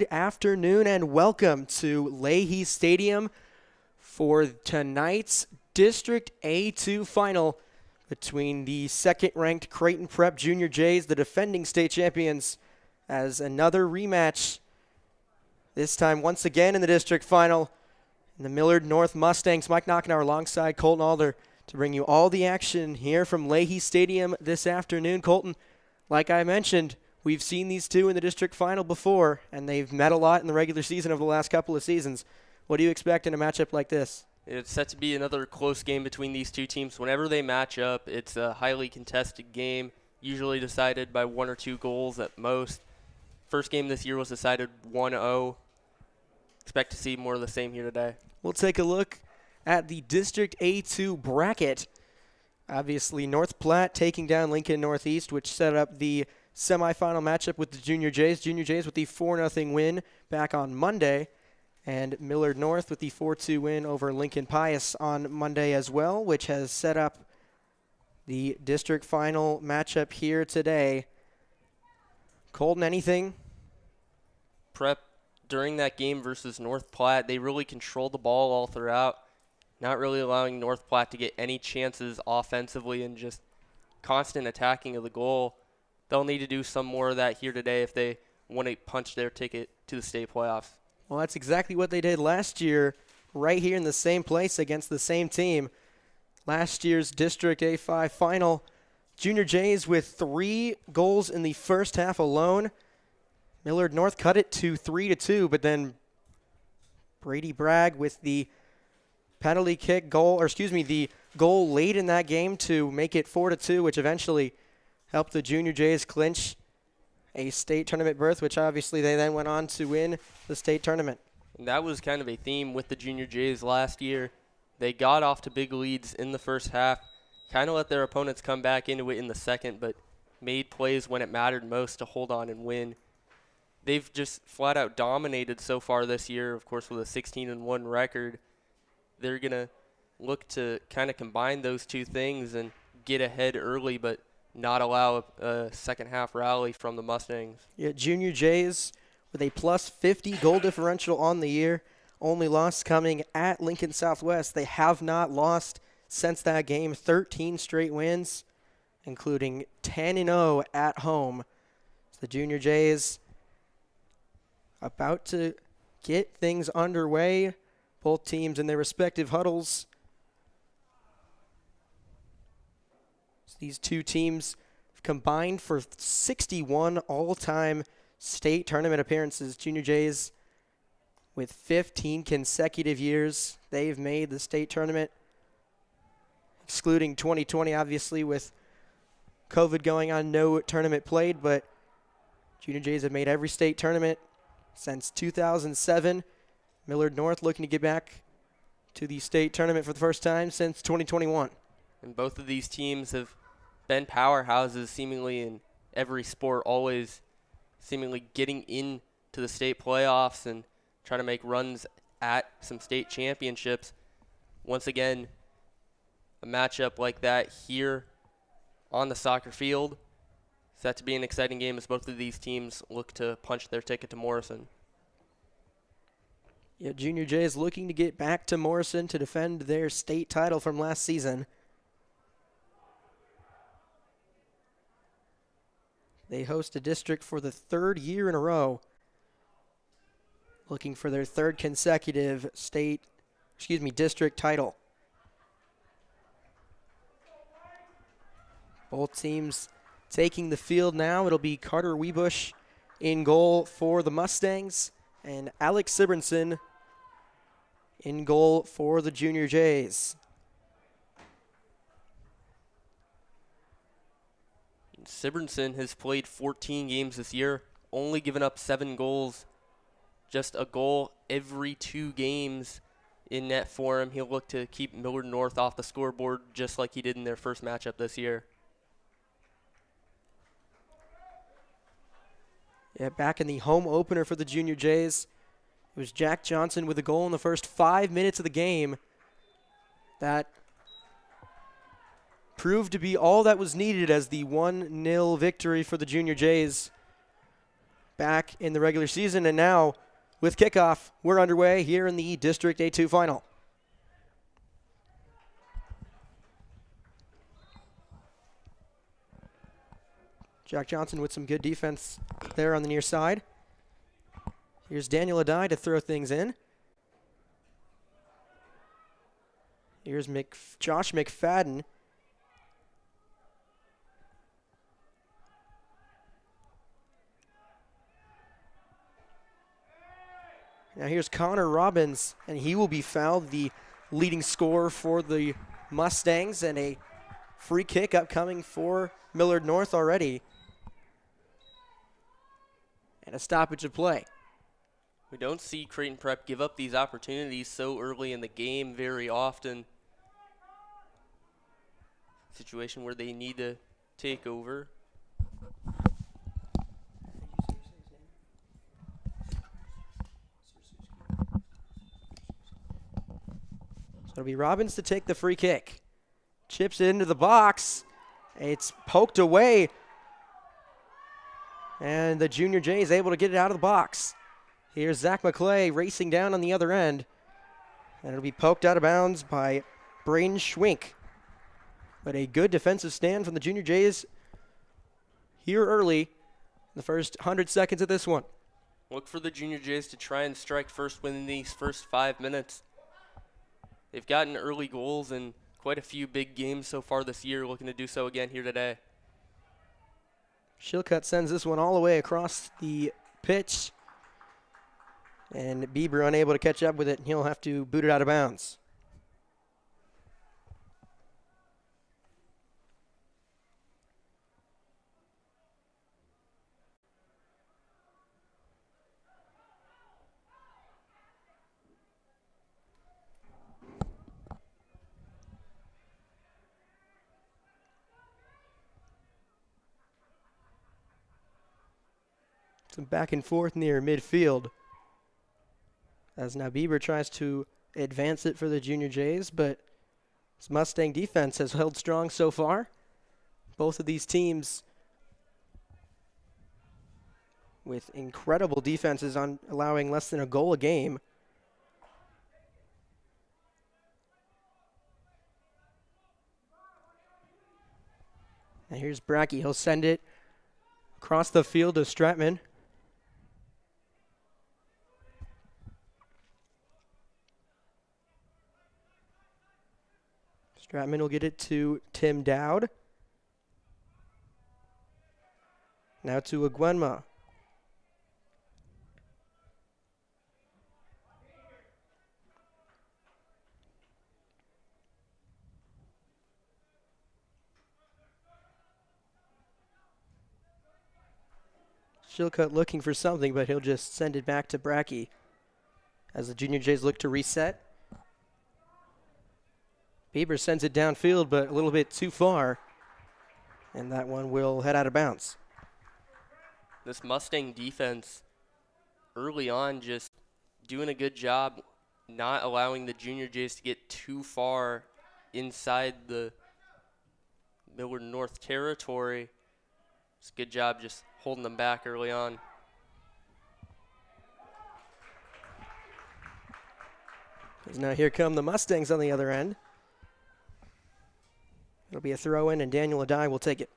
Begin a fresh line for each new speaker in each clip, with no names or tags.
Good afternoon and welcome to Leahy Stadium for tonight's District A-2 final between the second-ranked Creighton Prep Junior Jays, the defending state champions, as another rematch, this time once again in the district final. And the Millard North Mustangs, Mike Knockenauer alongside Colton Alder to bring you all the action here from Leahy Stadium this afternoon. Colton, like I mentioned, we've seen these two in the district final before, and they've met a lot in the regular season over the last couple of seasons. What do you expect in a matchup like this?
It's set to be another close game between these two teams. Whenever they match up, it's a highly contested game, usually decided by 1 or 2 goals at most. First game this year was decided 1-0. Expect to see more of the same here today.
We'll take a look at the District A2 bracket. Obviously, North Platte taking down Lincoln Northeast, which set up the semifinal matchup with the Junior Jays. Junior Jays with the 4-0 win back on Monday, and Millard North with the 4-2 win over Lincoln Pius on Monday as well, which has set up the district final matchup here today. Colton, anything?
Prep, during that game versus North Platte, they really controlled the ball all throughout, not really allowing North Platte to get any chances offensively and just constant attacking of the goal. They'll need to do some more of that here today if they want to punch their ticket to the state playoffs.
Well, that's exactly what they did last year, right here in the same place against the same team. Last year's District A5 final, Junior Jays with 3 goals in the first half alone. Millard North cut it to 3-2, but then Brady Bragg with the penalty kick goal, the goal late in that game to make it 4-2, which eventually helped the Junior Jays clinch a state tournament berth, which obviously they then went on to win the state tournament.
And that was kind of a theme with the Junior Jays last year. They got off to big leads in the first half, kind of let their opponents come back into it in the second, but made plays when it mattered most to hold on and win. They've just flat out dominated so far this year, of course, with a 16-1 record. They're going to look to kind of combine those two things and get ahead early, but not allow a second-half rally from the Mustangs.
Yeah, Junior Jays with a plus 50 goal differential on the year. Only loss coming at Lincoln Southwest. They have not lost since that game. 13 straight wins, including 10-0 at home. So the Junior Jays about to get things underway. Both teams in their respective huddles. These two teams combined for 61 all-time state tournament appearances. Junior Jays with 15 consecutive years they've made the state tournament, excluding 2020, obviously, with COVID going on, no tournament played, but Junior Jays have made every state tournament since 2007. Millard North looking to get back to the state tournament for the first time since 2021.
And both of these teams have been powerhouses seemingly in every sport, always seemingly getting into the state playoffs and trying to make runs at some state championships. Once again, a matchup like that here on the soccer field. Set to be an exciting game as both of these teams look to punch their ticket to Morrison.
Yeah, Junior Jays looking to get back to Morrison to defend their state title from last season. They host a district for the 3rd year in a row, looking for their 3rd consecutive district title. Both teams taking the field now. It'll be Carter Webush in goal for the Mustangs and Alex Sibrinson in goal for the Junior Jays.
Sibrinson has played 14 games this year, only given up 7 goals, just a goal every 2 games in net for him. He'll look to keep Millard North off the scoreboard just like he did in their first matchup this year.
Yeah, back in the home opener for the Junior Jays, it was Jack Johnson with a goal in the first 5 minutes of the game. That proved to be all that was needed as the 1-0 victory for the Junior Jays back in the regular season. And now, with kickoff, we're underway here in the District A2 final. Jack Johnson with some good defense there on the near side. Here's Daniel Adai to throw things in. Here's Josh McFadden. Now here's Connor Robbins, and he will be fouled, the leading scorer for the Mustangs, and a free kick upcoming for Millard North already. And a stoppage of play.
We don't see Creighton Prep give up these opportunities so early in the game very often. Situation where they need to take over.
So it'll be Robbins to take the free kick. Chips it into the box. It's poked away. And the Junior J is able to get it out of the box. Here's Zach McClay racing down on the other end. And it'll be poked out of bounds by Braden Schwink. But a good defensive stand from the Junior Jays here early in the first 100 seconds of this one.
Look for the Junior Jays to try and strike first within these first 5 minutes. They've gotten early goals in quite a few big games so far this year, looking to do so again here today.
Shilcutt sends this one all the way across the pitch. And Bieber unable to catch up with it, and he'll have to boot it out of bounds. Some back and forth near midfield. As now Bieber tries to advance it for the Junior Jays, but this Mustang defense has held strong so far. Both of these teams with incredible defenses on allowing less than a goal a game. And here's Brackey. He'll send it across the field to Stratman. Stratman will get it to Tim Dowd. Now to Aguenma. Shilcutt looking for something, but he'll just send it back to Brackey as the Junior Jays look to reset. Bieber sends it downfield, but a little bit too far. And that one will head out of bounds.
This Mustang defense early on just doing a good job not allowing the Junior Jays to get too far inside the Millard North territory. It's a good job just holding them back early on.
As now here come the Mustangs on the other end. It'll be a throw-in, and Daniel Adai will take it.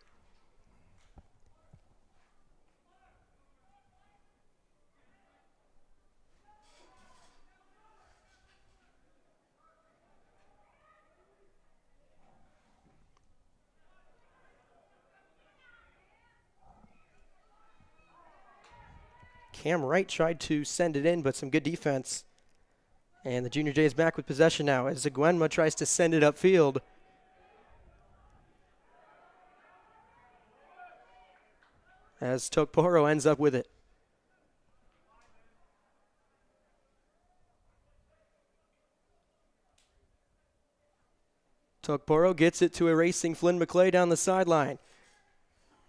Cam Wright tried to send it in, but some good defense. And the Junior Jays back with possession now as Aguenma tries to send it upfield. As Tokporo ends up with it. Tokporo gets it to a racing Flynn McClay down the sideline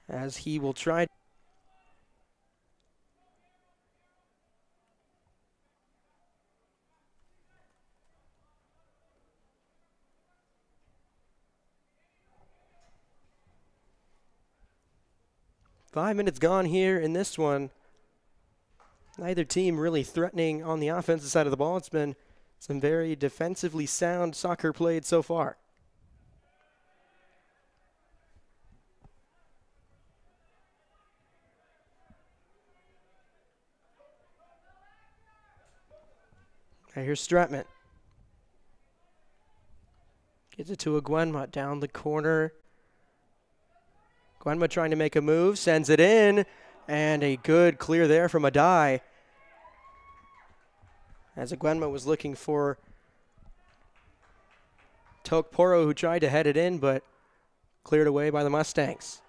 as he will try. Five minutes gone here in this one. Neither team really threatening on the offensive side of the ball. It's been some very defensively sound soccer played so far. Now here's Stratman. Gets it to Aguenma down the corner. Aguenma trying to make a move, sends it in, and a good clear there from Adai. As Aguenma was looking for Tokporo, who tried to head it in, but cleared away by the Mustangs.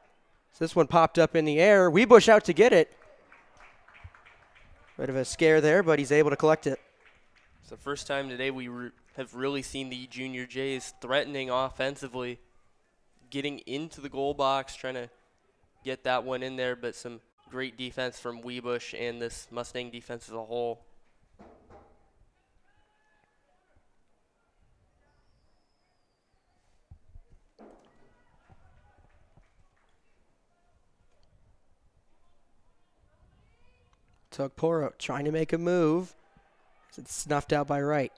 So this one popped up in the air. Wiebusch out to get it. Bit of a scare there, but he's able to collect it.
It's the first time today we have really seen the Junior Jays threatening offensively, getting into the goal box, trying to get that one in there, but some great defense from Wiebusch and this Mustang defense as a whole.
Tokporo trying to make a move. It's snuffed out by Wright.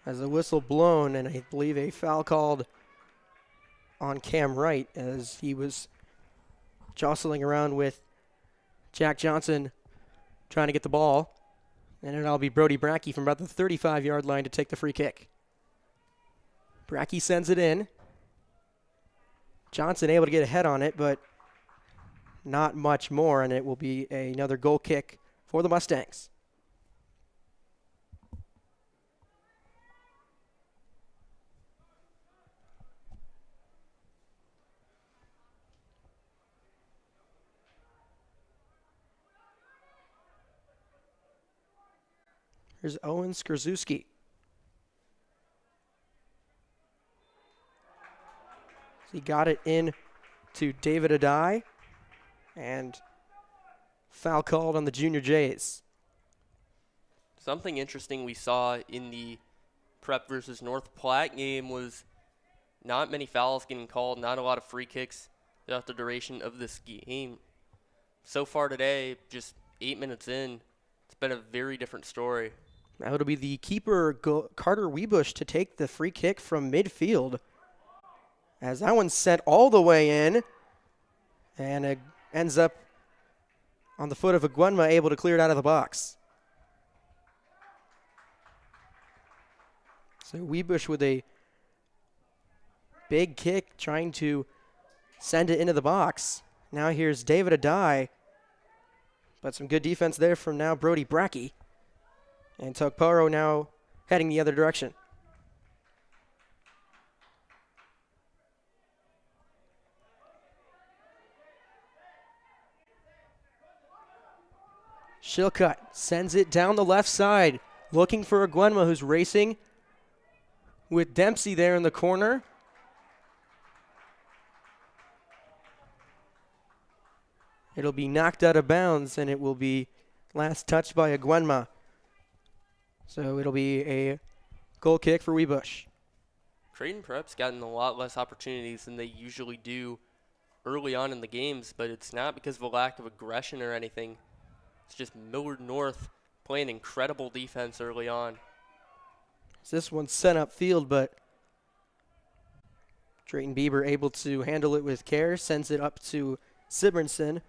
As a whistle blown, and I believe a foul called on Cam Wright as he was jostling around with Jack Johnson trying to get the ball. And it'll be Brody Brackey from about the 35-yard line to take the free kick. Brackey sends it in. Johnson able to get ahead on it, but not much more, and it will be another goal kick for the Mustangs. Here's Owen Skrzyzewski. He got it in to David Adai, and foul called on the Junior Jays.
Something interesting we saw in the Prep versus North Platte game was not many fouls getting called, not a lot of free kicks throughout the duration of this game. So far today, just 8 minutes in, it's been a very different story.
Now it'll be the keeper, Carter Wiebusch, to take the free kick from midfield. As that one's sent all the way in, and it ends up on the foot of Aguenma, able to clear it out of the box. So Wiebusch with a big kick, trying to send it into the box. Now here's David Adai, but some good defense there from now Brody Brackey. And Tokporo now heading the other direction. Shilcutt sends it down the left side, looking for Aguenma, who's racing with Dempsey there in the corner. It'll be knocked out of bounds, and it will be last touched by Aguenma. So it'll be a goal kick for Wiebusch.
Creighton Prep's gotten a lot less opportunities than they usually do early on in the games, but it's not because of a lack of aggression or anything. It's just Millard North playing incredible defense early on.
This one's sent upfield, but Drayton Bieber able to handle it with care, sends it up to Sibrinson.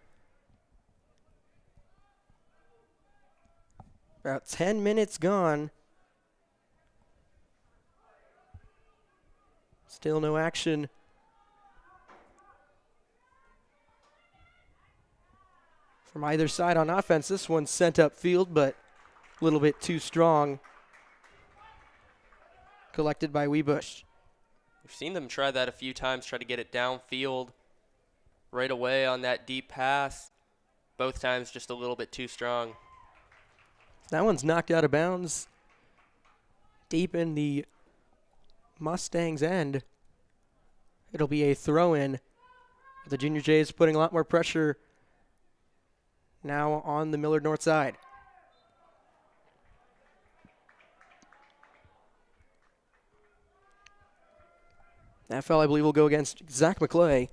About 10 minutes gone. Still no action. From either side on offense. This one's sent upfield, but a little bit too strong. Collected by Wiebusch.
We've seen them try that a few times, try to get it downfield right away on that deep pass. Both times just a little bit too strong.
That one's knocked out of bounds deep in the Mustangs' end. It'll be a throw-in. The Junior Jays putting a lot more pressure now on the Millard North side. That foul, I believe, will go against Zach McClay.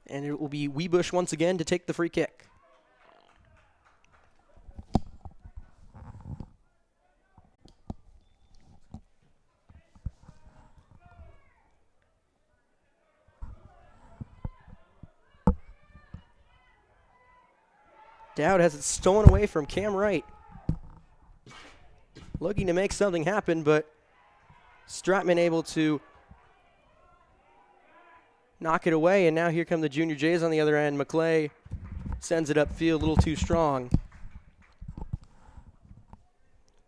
And it will be Weebush once again to take the free kick. Dowd has it stolen away from Cam Wright. Looking to make something happen, but Stratman able to knock it away, and now here come the Junior Jays on the other end. McClay sends it upfield a little too strong.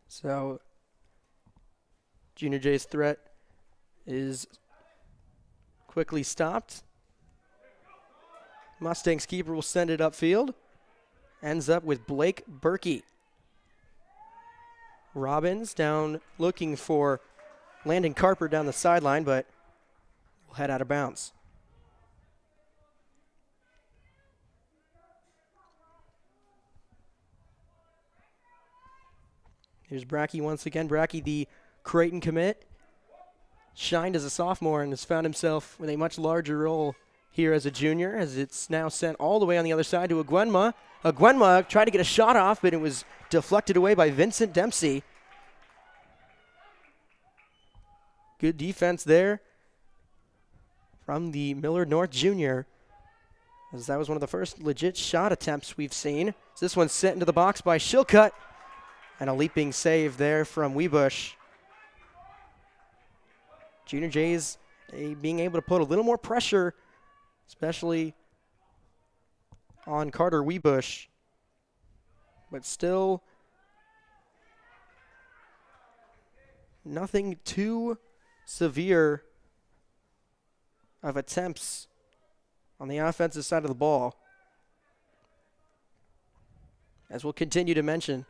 So Junior Jays' threat is quickly stopped. Mustangs keeper will send it upfield. Ends up with Blake Berkey. Robbins down looking for Landon Carper down the sideline, but will head out of bounds. Here's Brackey once again. Brackey, the Creighton commit, shined as a sophomore and has found himself with a much larger role here as a junior, as it's now sent all the way on the other side to Aguenma. Aguenma tried to get a shot off, but it was deflected away by Vincent Dempsey. Good defense there from the Millard North junior, as that was one of the first legit shot attempts we've seen. So this one's sent into the box by Shilcutt, and a leaping save there from Weebush. Junior Jays being able to put a little more pressure, especially on Carter Weebush, but still nothing too severe of attempts on the offensive side of the ball. As we'll continue to mention,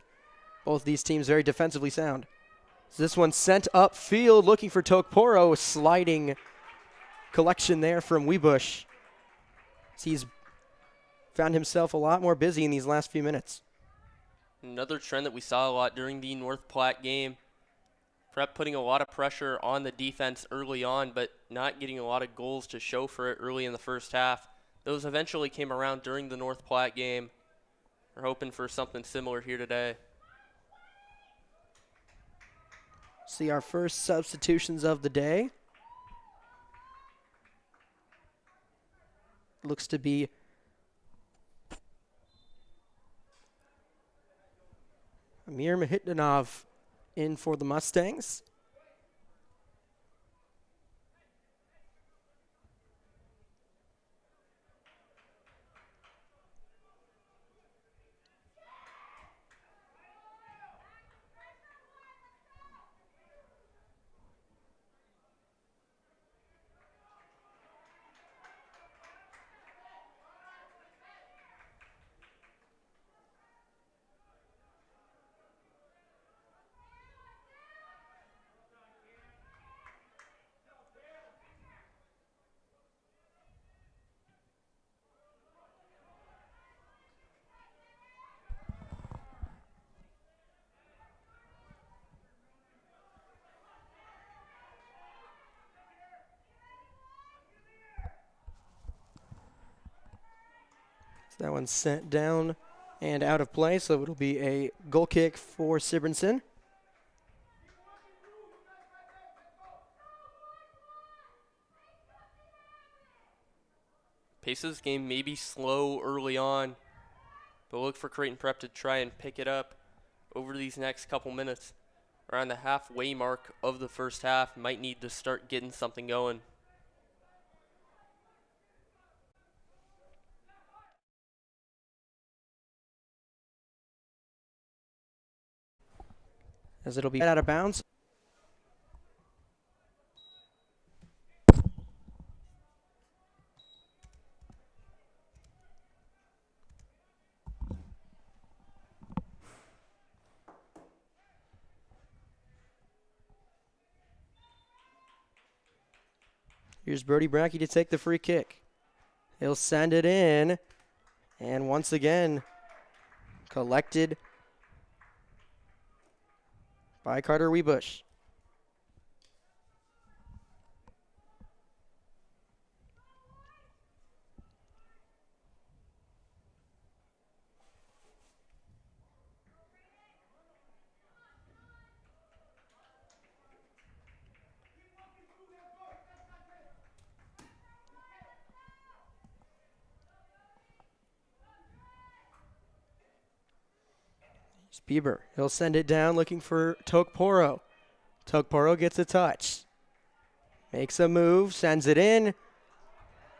both these teams very defensively sound. So this one sent upfield looking for Tokporo, sliding collection there from Weebush. He's found himself a lot more busy in these last few minutes.
Another trend that we saw a lot during the North Platte game. Prep putting a lot of pressure on the defense early on, but not getting a lot of goals to show for it early in the first half. Those eventually came around during the North Platte game. We're hoping for something similar here today.
See our first substitutions of the day. Looks to be Amir Mahitdanov in for the Mustangs. That one's sent down and out of play, so it'll be a goal kick for Sibrinson.
Pace of this game may be slow early on, but look for Creighton Prep to try and pick it up over these next couple minutes. Around the halfway mark of the first half, might need to start getting something going.
As it'll be out of bounds. Here's Brody Brackey to take the free kick. He'll send it in, and once again, collected by Carter Weebush. Bieber, he'll send it down looking for Tokporo. Tokporo gets a touch. Makes a move, sends it in.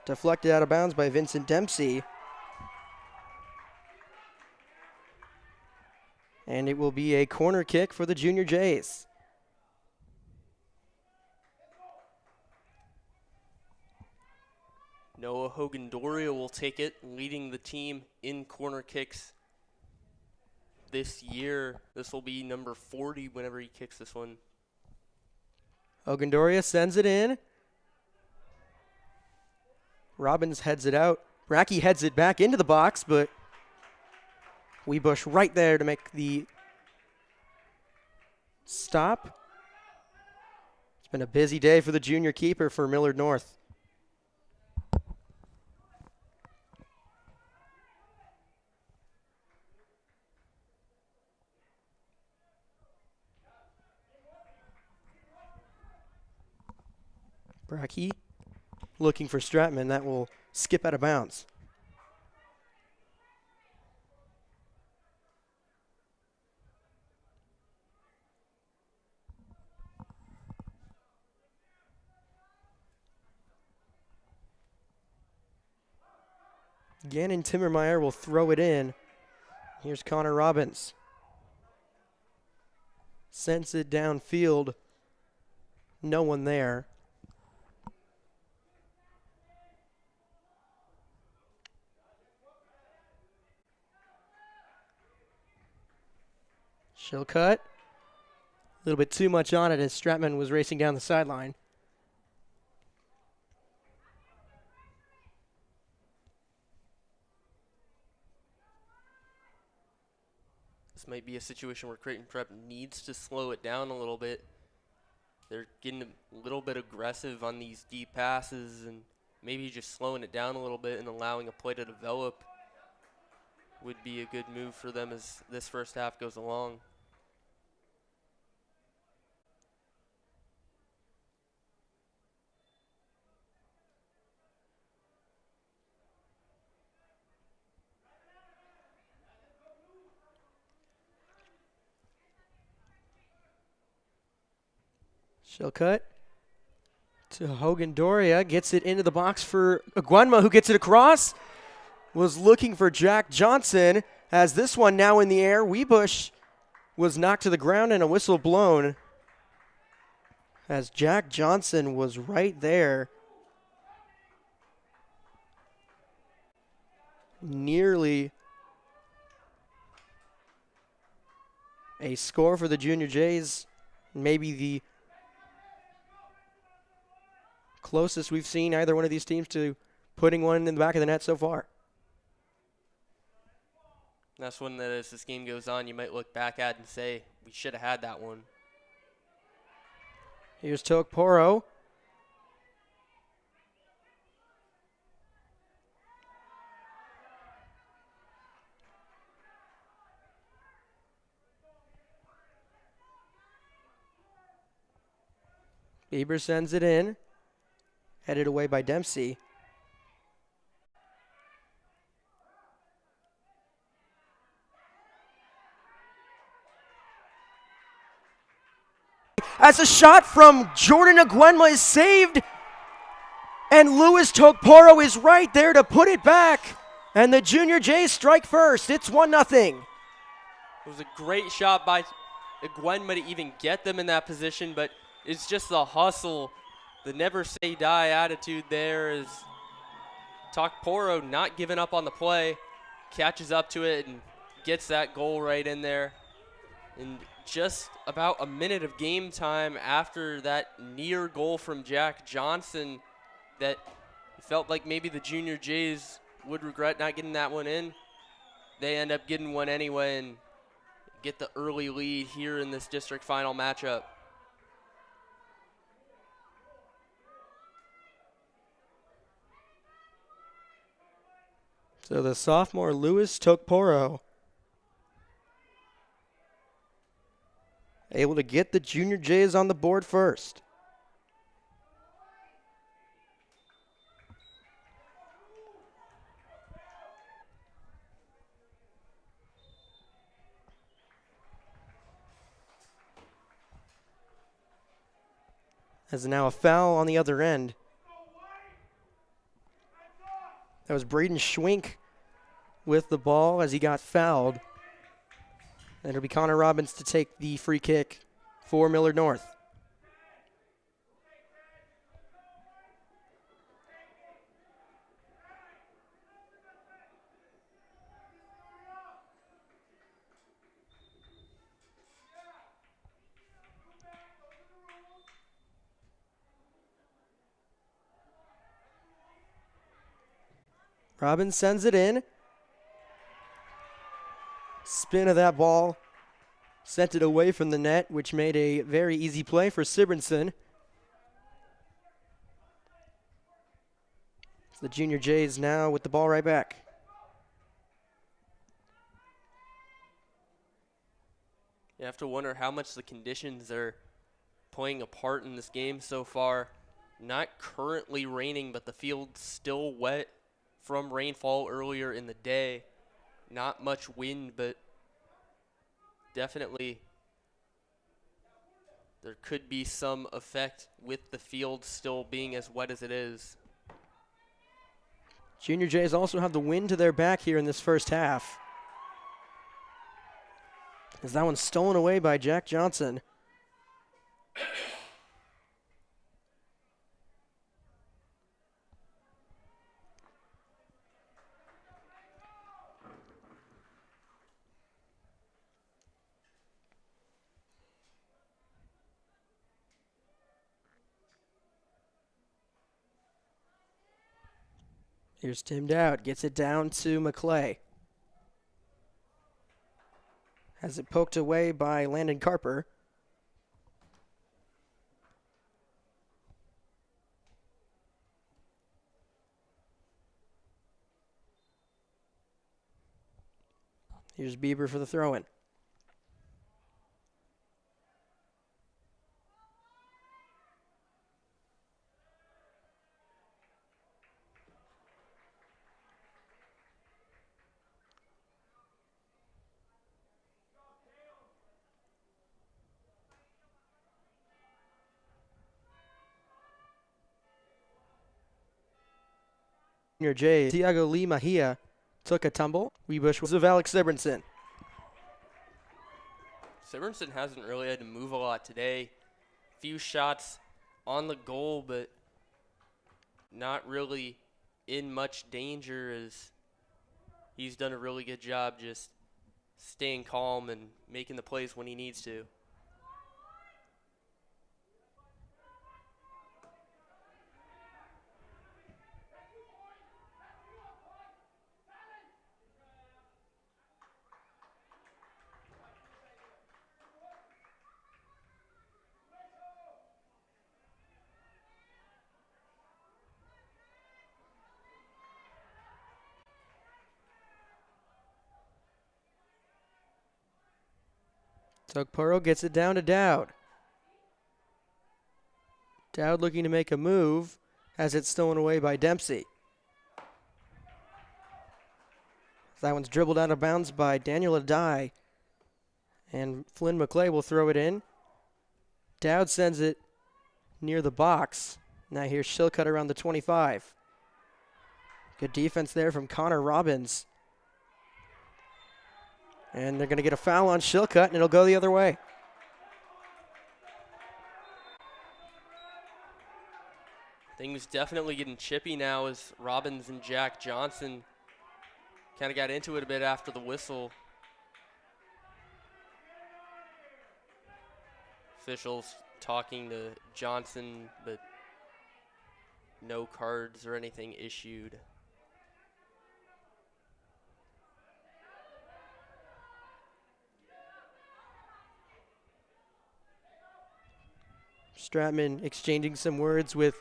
Deflected out of bounds by Vincent Dempsey. And it will be a corner kick for the Junior Jays.
Noah Hogan-Doria will take it, leading the team in corner kicks this year. This will be number 40 whenever he kicks this one.
Hogan-Doria sends it in. Robbins heads it out. Brackey heads it back into the box, but Webush right there to make the stop. It's been a busy day for the junior keeper for Millard North. Brackey looking for Stratman. That will skip out of bounds. Gannon Timmermeyer will throw it in. Here's Connor Robbins. Sends it downfield. No one there. She'll cut. A little bit too much on it as Stratman was racing down the sideline.
This might be a situation where Creighton Prep needs to slow it down a little bit. They're getting a little bit aggressive on these deep passes, and maybe just slowing it down a little bit and allowing a play to develop would be a good move for them as this first half goes along.
She'll cut to Hogan-Doria. Gets it into the box for Aguanma, who gets it across. Was looking for Jack Johnson. Has this one now in the air. Webush was knocked to the ground and a whistle blown as Jack Johnson was right there. Nearly a score for the Junior Jays. Maybe the closest we've seen either one of these teams to putting one in the back of the net so far.
That's one that as this game goes on, you might look back at and say, we should have had that one.
Here's Tokporo. Bieber sends it in. Headed away by Dempsey. As a shot from Jordan Aguenma is saved. And Louis Tokporo is right there to put it back. And the Junior Jays strike first. It's 1-0.
It was a great shot by Aguenma to even get them in that position, but it's just the hustle, the never say die attitude there is Tokporo not giving up on the play, catches up to it and gets that goal right in there. And just about a minute of game time after that near goal from Jack Johnson that felt like maybe the Junior Jays would regret not getting that one in, they end up getting one anyway and get the early lead here in this district final matchup.
So the sophomore Louis Tokporo able to get the Junior Jays on the board first. As now a foul on the other end. That was Braden Schwink with the ball as he got fouled. And it'll be Connor Robbins to take the free kick for Millard North. Robbins sends it in. Spin of that ball. Sent it away from the net, which made a very easy play for Sibrinson. The Junior Jays now with the ball right back.
You have to wonder how much the conditions are playing a part in this game so far. Not currently raining, but the field's still wet from rainfall earlier in the day. Not much wind, but definitely there could be some effect with the field still being as wet as it is.
Junior Jays also have the wind to their back here in this first half. As that one's stolen away by Jack Johnson. Here's Tim Dowd, gets it down to McClay. Has it poked away by Landon Carper. Here's Bieber for the throw-in. Junior Jays, Tiago Lee Mahia took a tumble. Webush was of Alex Sibrinson.
Sibrinson hasn't really had to move a lot today. Few shots on the goal, but not really in much danger, as he's done a really good job just staying calm and making the plays when he needs to.
Tugpuro gets it down to Dowd. Dowd looking to make a move as it's stolen away by Dempsey. That one's dribbled out of bounds by Daniel Adai. And Flynn McClay will throw it in. Dowd sends it near the box. Now here's Shilcutt around the 25. Good defense there from Connor Robbins. And they're going to get a foul on Shilcutt, and it'll go the other way.
Things definitely getting chippy now as Robbins and Jack Johnson kind of got into it a bit after the whistle. Officials talking to Johnson, but no cards or anything issued.
Stratman exchanging some words with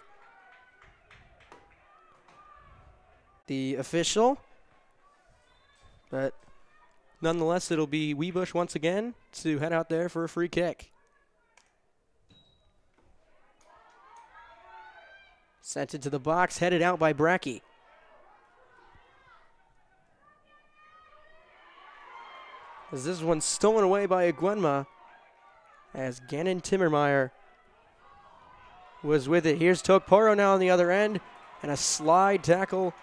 the official. But nonetheless, it'll be Webush once again to head out there for a free kick. Sent into the box, headed out by Brackey. As this one's stolen away by Aguenma, as Gannon Timmermeyer was with it. Here's Tokporo now on the other end, and a slide tackle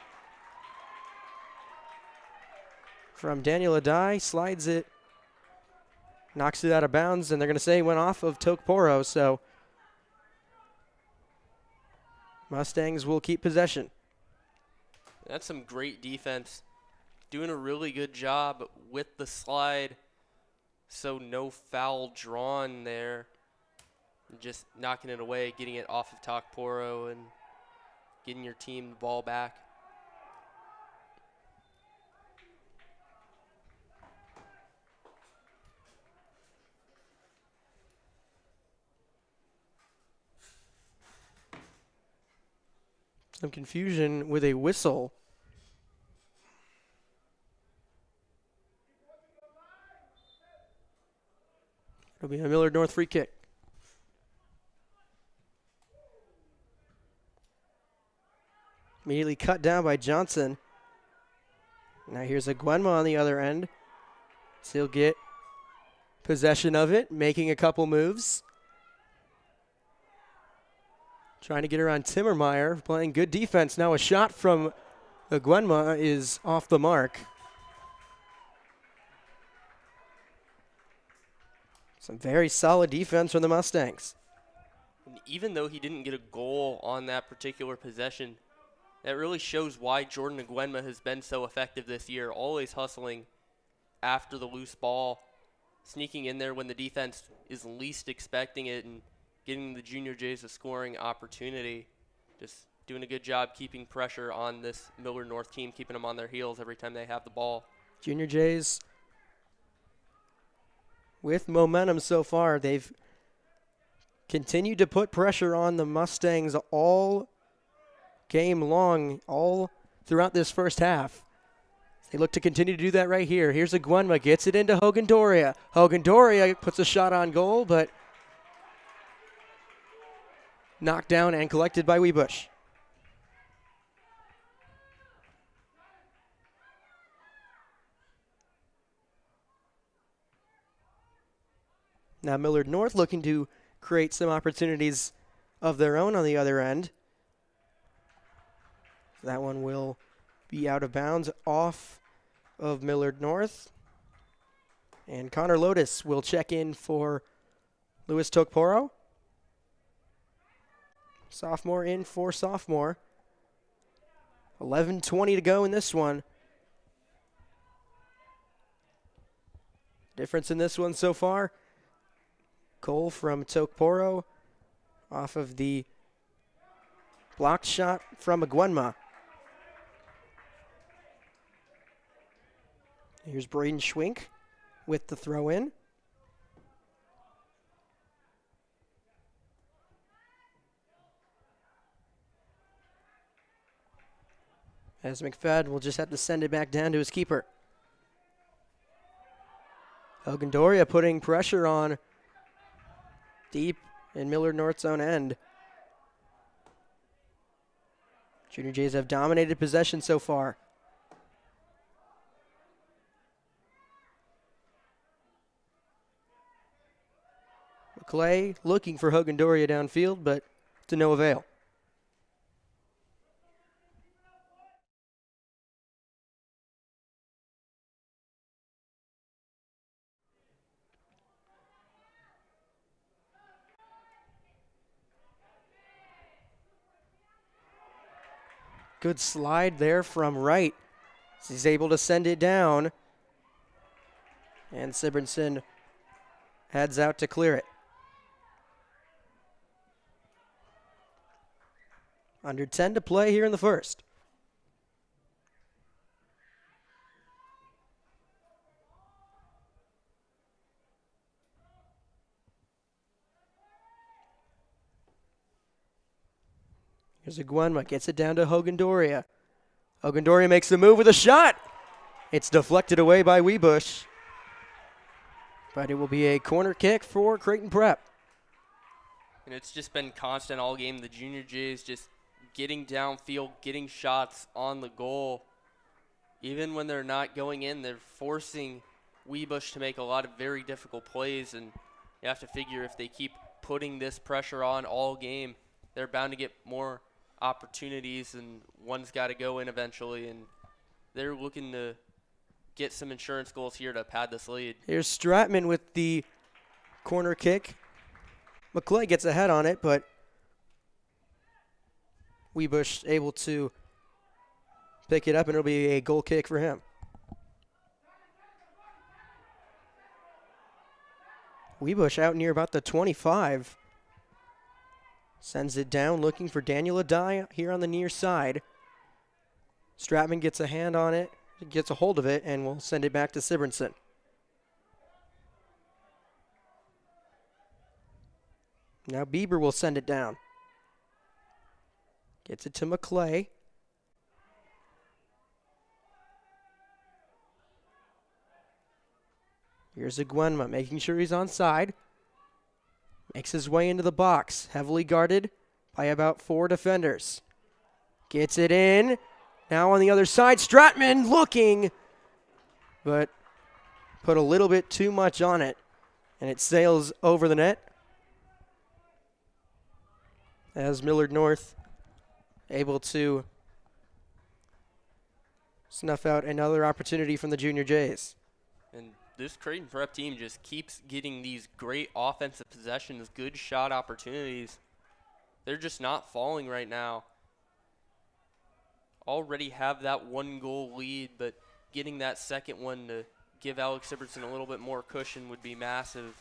from Daniel Adai. Slides it, knocks it out of bounds, and they're going to say it went off of Tokporo, so Mustangs will keep possession.
That's some great defense. Doing a really good job with the slide, so no foul drawn there. Just knocking it away, getting it off of Tokporo, and getting your team the ball back.
Some confusion with a whistle. It'll be a Millard North free kick. Immediately cut down by Johnson. Now here's a Gwenma on the other end. So he'll get possession of it, making a couple moves. Trying to get around Timmermeyer, playing good defense. Now a shot from Gwenma is off the mark. Some very solid defense from the Mustangs.
And even though he didn't get a goal on that particular possession, that really shows why Jordan Nguyenma has been so effective this year, always hustling after the loose ball, sneaking in there when the defense is least expecting it and getting the Junior Jays a scoring opportunity. Just doing a good job keeping pressure on this Millard North team, keeping them on their heels every time they have the ball.
Junior Jays with momentum so far. They've continued to put pressure on the Mustangs all game long, all throughout this first half. They look to continue to do that right here. Here's a Gwenma, gets it into Hogan Doria. Hogan Doria puts a shot on goal, but knocked down and collected by Weebush. Now Millard North looking to create some opportunities of their own on the other end. That one will be out of bounds off of Millard North. And Connor Lotus will check in for Louis Tokporo. Sophomore in for sophomore. 11:20 to go in this one. Difference in this one so far. Goal from Tokporo off of the blocked shot from Gwenma. Here's Braden Schwink with the throw in. As McFadden will just have to send it back down to his keeper. Hogan Doria putting pressure on deep in Millard North's own end. Junior Jays have dominated possession so far. McClay looking for Hogan Doria downfield, but to no avail. Good slide there from Wright. He's able to send it down. And Sibrinson heads out to clear it. Under 10 to play here in the first. Here's a Gwenma, gets it down to Hogan Doria. Hogan Doria makes the move with a shot. It's deflected away by Weebush. But it will be a corner kick for Creighton Prep.
And it's just been constant all game. The Junior Jays just getting downfield, getting shots on the goal. Even when they're not going in, they're forcing Weebush to make a lot of very difficult plays. And you have to figure if they keep putting this pressure on all game, they're bound to get more opportunities, and one's got to go in eventually, and they're looking to get some insurance goals here to pad this lead.
Here's Stratman with the corner kick. McClay gets ahead on it, but Webush able to pick it up, and it'll be a goal kick for him. Webush out near about the 25. Sends it down, looking for Daniel Adai here on the near side. Stratman gets a hand on it, gets a hold of it, and will send it back to Sibrinson. Now Bieber will send it down. Gets it to McClay. Here's Iguenma making sure he's onside. Makes his way into the box, heavily guarded by about 4 defenders. Gets it in. Now on the other side, Stratman looking, but put a little bit too much on it, and it sails over the net. As Millard North able to snuff out another opportunity from the Junior Jays.
And this Creighton Prep team just keeps getting these great offensive possessions, good shot opportunities. They're just not falling right now. Already have that 1-goal lead, but getting that second one to give Alex Sibbertson a little bit more cushion would be massive.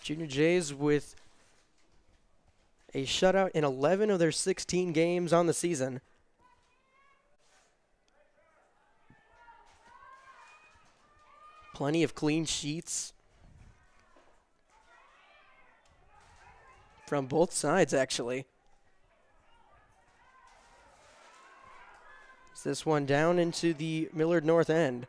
Junior Jays with a shutout in 11 of their 16 games on the season. Plenty of clean sheets from both sides, actually. Is this one down into the Millard North end?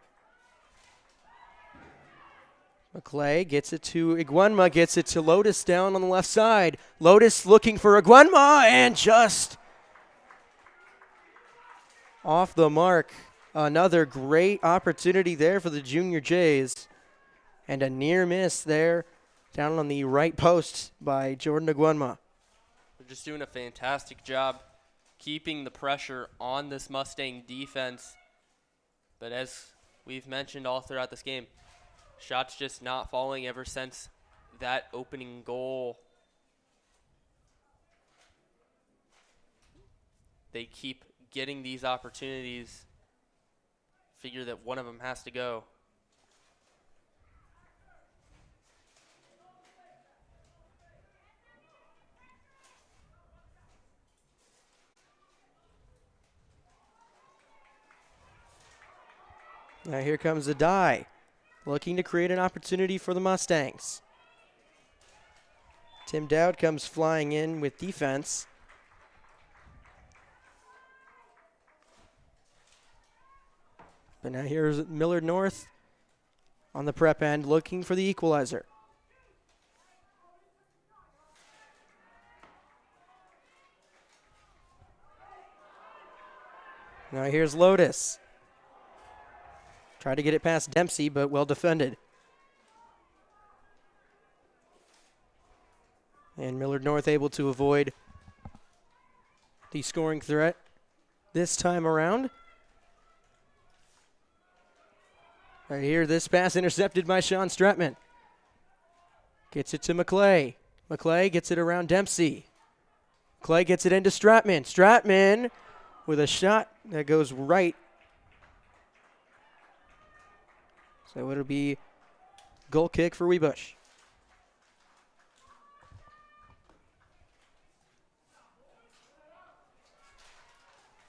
McClay gets it to Iguenma, gets it to Lotus down on the left side. Lotus looking for Iguenma, and just off the mark. Another great opportunity there for the Junior Jays. And a near miss there down on the right post by Jordan Iguenma.
They're just doing a fantastic job keeping the pressure on this Mustang defense. But as we've mentioned all throughout this game, shots just not falling ever since that opening goal. They keep getting these opportunities. Figure that one of them has to go.
Now here comes Adai, looking to create an opportunity for the Mustangs. Tim Dowd comes flying in with defense. But now here's Millard North on the prep end looking for the equalizer. Now here's Lotus. Tried to get it past Dempsey, but well defended. And Millard North able to avoid the scoring threat this time around. Right here, this pass intercepted by Sean Stratman. Gets it to McClay. McClay gets it around Dempsey. McClay gets it into Stratman. Stratman with a shot that goes right. So it'll be goal kick for Webush.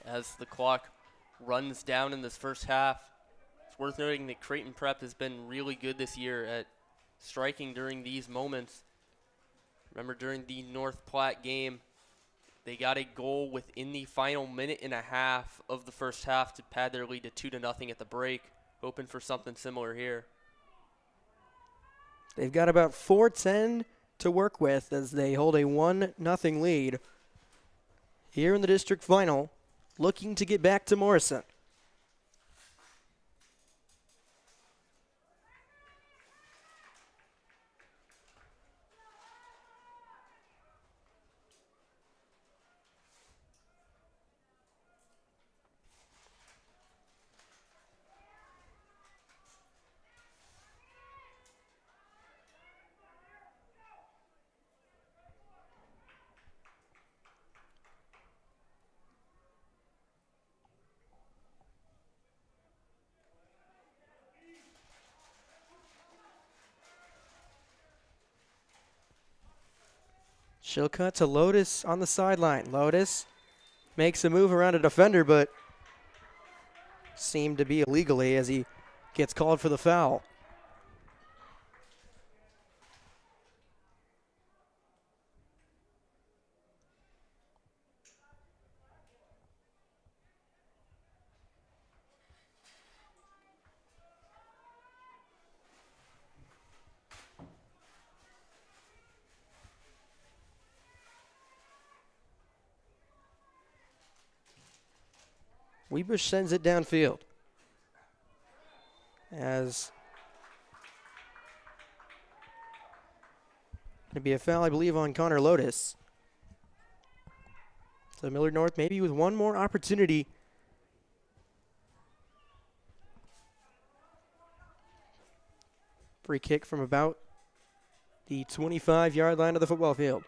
As the clock runs down in this first half, it's worth noting that Creighton Prep has been really good this year at striking during these moments. Remember during the North Platte game, they got a goal within the final minute and a half of the first half to pad their lead to 2-0 at the break. Hoping for something similar here.
They've got about 4:10 to work with as they hold a 1-0 lead here in the district final, looking to get back to Morrison. She'll cut to Lotus on the sideline. Lotus makes a move around a defender, but seemed to be illegally as he gets called for the foul. Weebush sends it downfield. As going to be a foul, I believe, on Connor Lotus. So Millard North maybe with one more opportunity. Free kick from about the 25-yard line of the football field.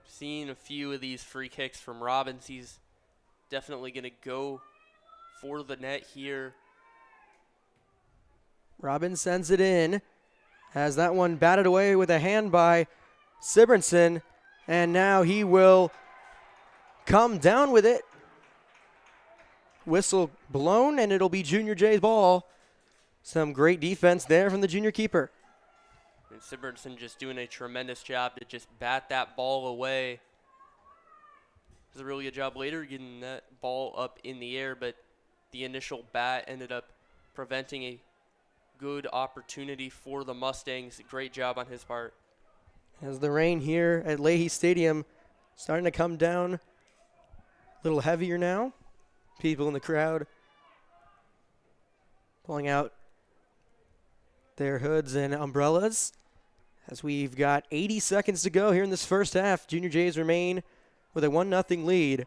Seen a few of these free kicks from Robbins. He's definitely going to go for the net here.
Robbins sends it in. Has that one batted away with a hand by Sibernson. And now he will come down with it. Whistle blown, and it'll be Junior Jay's ball. Some great defense there from the junior keeper.
And Sibernson just doing a tremendous job to just bat that ball away. Does a really good job later getting that ball up in the air, but the initial bat ended up preventing a good opportunity for the Mustangs. Great job on his part.
As the rain here at Leahy Stadium starting to come down a little heavier now. People in the crowd pulling out their hoods and umbrellas. As we've got 80 seconds to go here in this first half, Junior Jays remain with a 1-0 lead.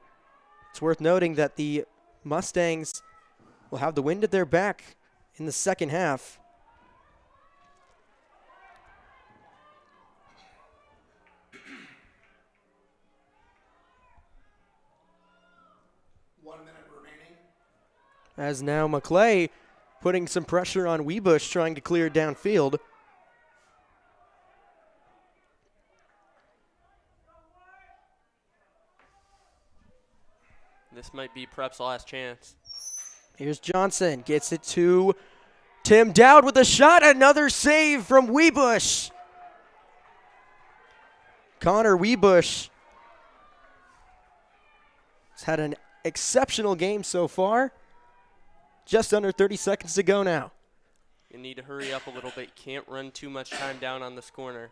It's worth noting that the Mustangs will have the wind at their back in the second half. As now McClay putting some pressure on Weebush, trying to clear downfield.
This might be Prep's last chance.
Here's Johnson, gets it to Tim Dowd with a shot. Another save from Weebush. Connor Weebush has had an exceptional game so far. Just under 30 seconds to go now.
You need to hurry up a little bit. Can't run too much time down on this corner.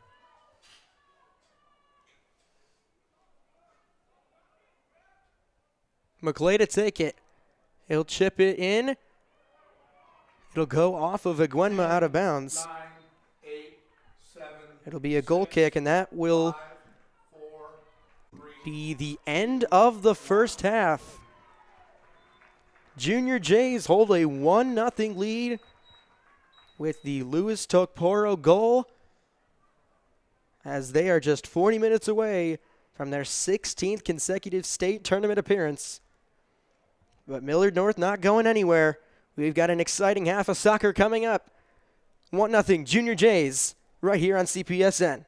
McClay to take it. He'll chip it in. It'll go off of Aguenma out of bounds.
9, 8, 7,
It'll be a goal kick, and that will
5, 4, 3.
be the end of the first half. Junior Jays hold a 1-0 lead with the Luis Tokporo goal, as they are just 40 minutes away from their 16th consecutive state tournament appearance. But Millard North not going anywhere. We've got an exciting half of soccer coming up. 1-0 Junior Jays right here on CPSN.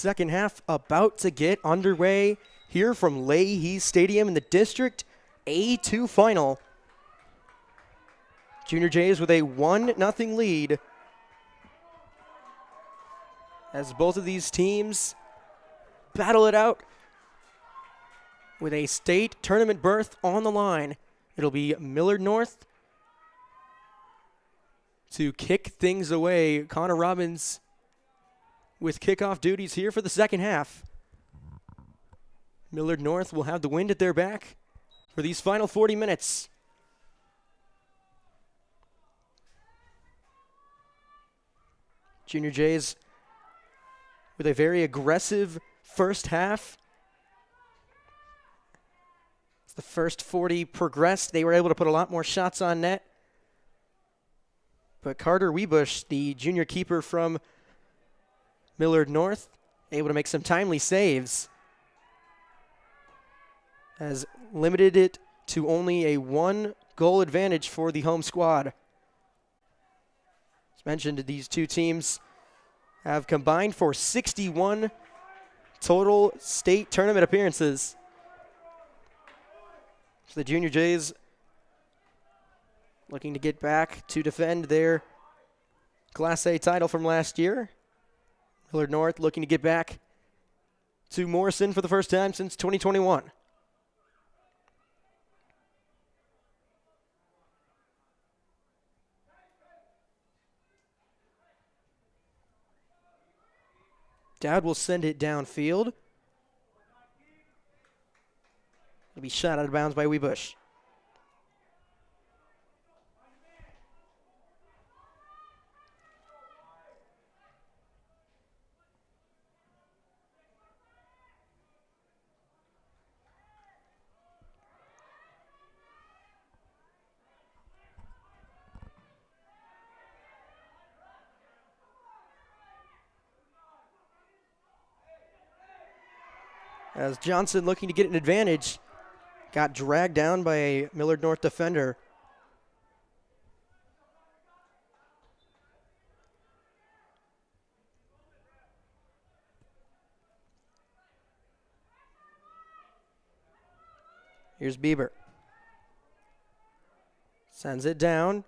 second half about to get underway here from Leahy Stadium in the District A2 final. Junior Jays with a 1-0 lead as both of these teams battle it out with a state tournament berth on the line. It'll be Millard North to kick things away. Connor Robbins with kickoff duties here for the second half. Millard North will have the wind at their back for these final 40 minutes. Junior Jays with a very aggressive first half. As the first 40 progressed, they were able to put a lot more shots on net. But Carter Webush, the junior keeper from Millard North, able to make some timely saves, has limited it to only a 1-goal advantage for the home squad. As mentioned, these two teams have combined for 61 total state tournament appearances. So the Junior Jays looking to get back to defend their Class A title from last year. Millard North looking to get back to Morrison for the first time since 2021. Dowd will send it downfield. It'll be shot out of bounds by Webush. As Johnson looking to get an advantage, got dragged down by a Millard North defender. Here's Bieber. Sends it down.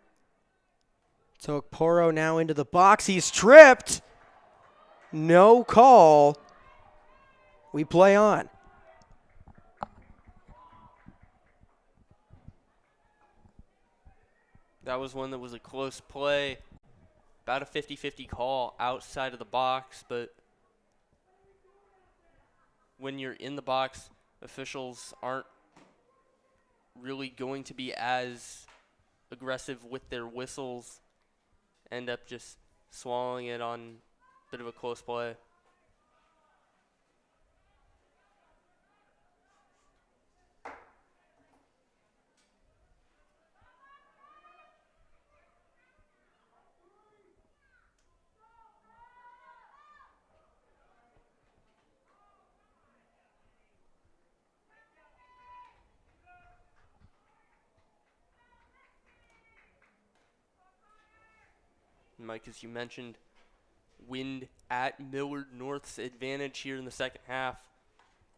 Tokporo now into the box. He's tripped. No call. We play on.
That was one that was a close play. About a 50-50 call outside of the box, but when you're in the box, officials aren't really going to be as aggressive with their whistles. End up just swallowing it on a bit of a close play. Mike, as you mentioned, wind at Millard North's advantage here in the second half.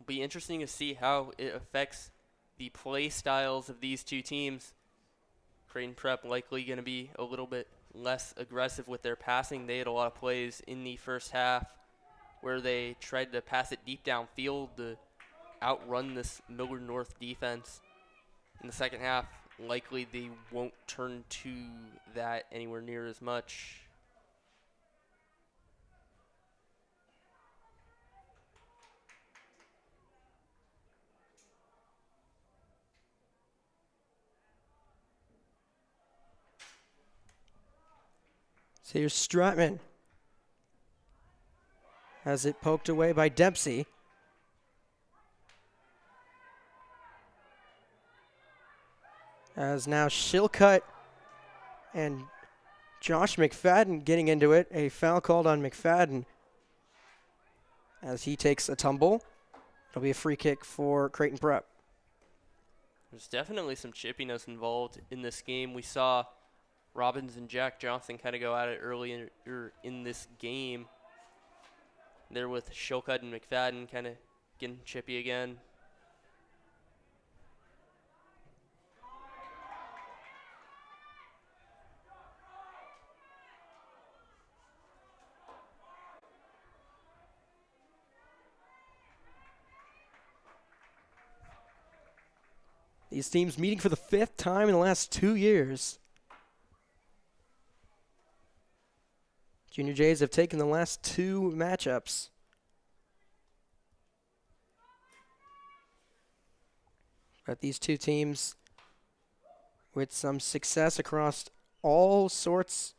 It'll be interesting to see how it affects the play styles of these two teams. Creighton Prep likely going to be a little bit less aggressive with their passing. They had a lot of plays in the first half where they tried to pass it deep downfield to outrun this Millard North defense. In the second half, likely they won't turn to that anywhere near as much.
So here's Stratman. Has it poked away by Dempsey. As now Shilcutt and Josh McFadden getting into it. A foul called on McFadden as he takes a tumble. It'll be a free kick for Creighton Prep.
There's definitely some chippiness involved in this game. We saw Robbins and Jack Johnson kind of go at it earlier in this game. There with Shilcutt and McFadden kind of getting chippy again.
These teams meeting for the 5th time in the last 2 years. Junior Jays have taken the last 2 matchups. But these two teams with some success across all sorts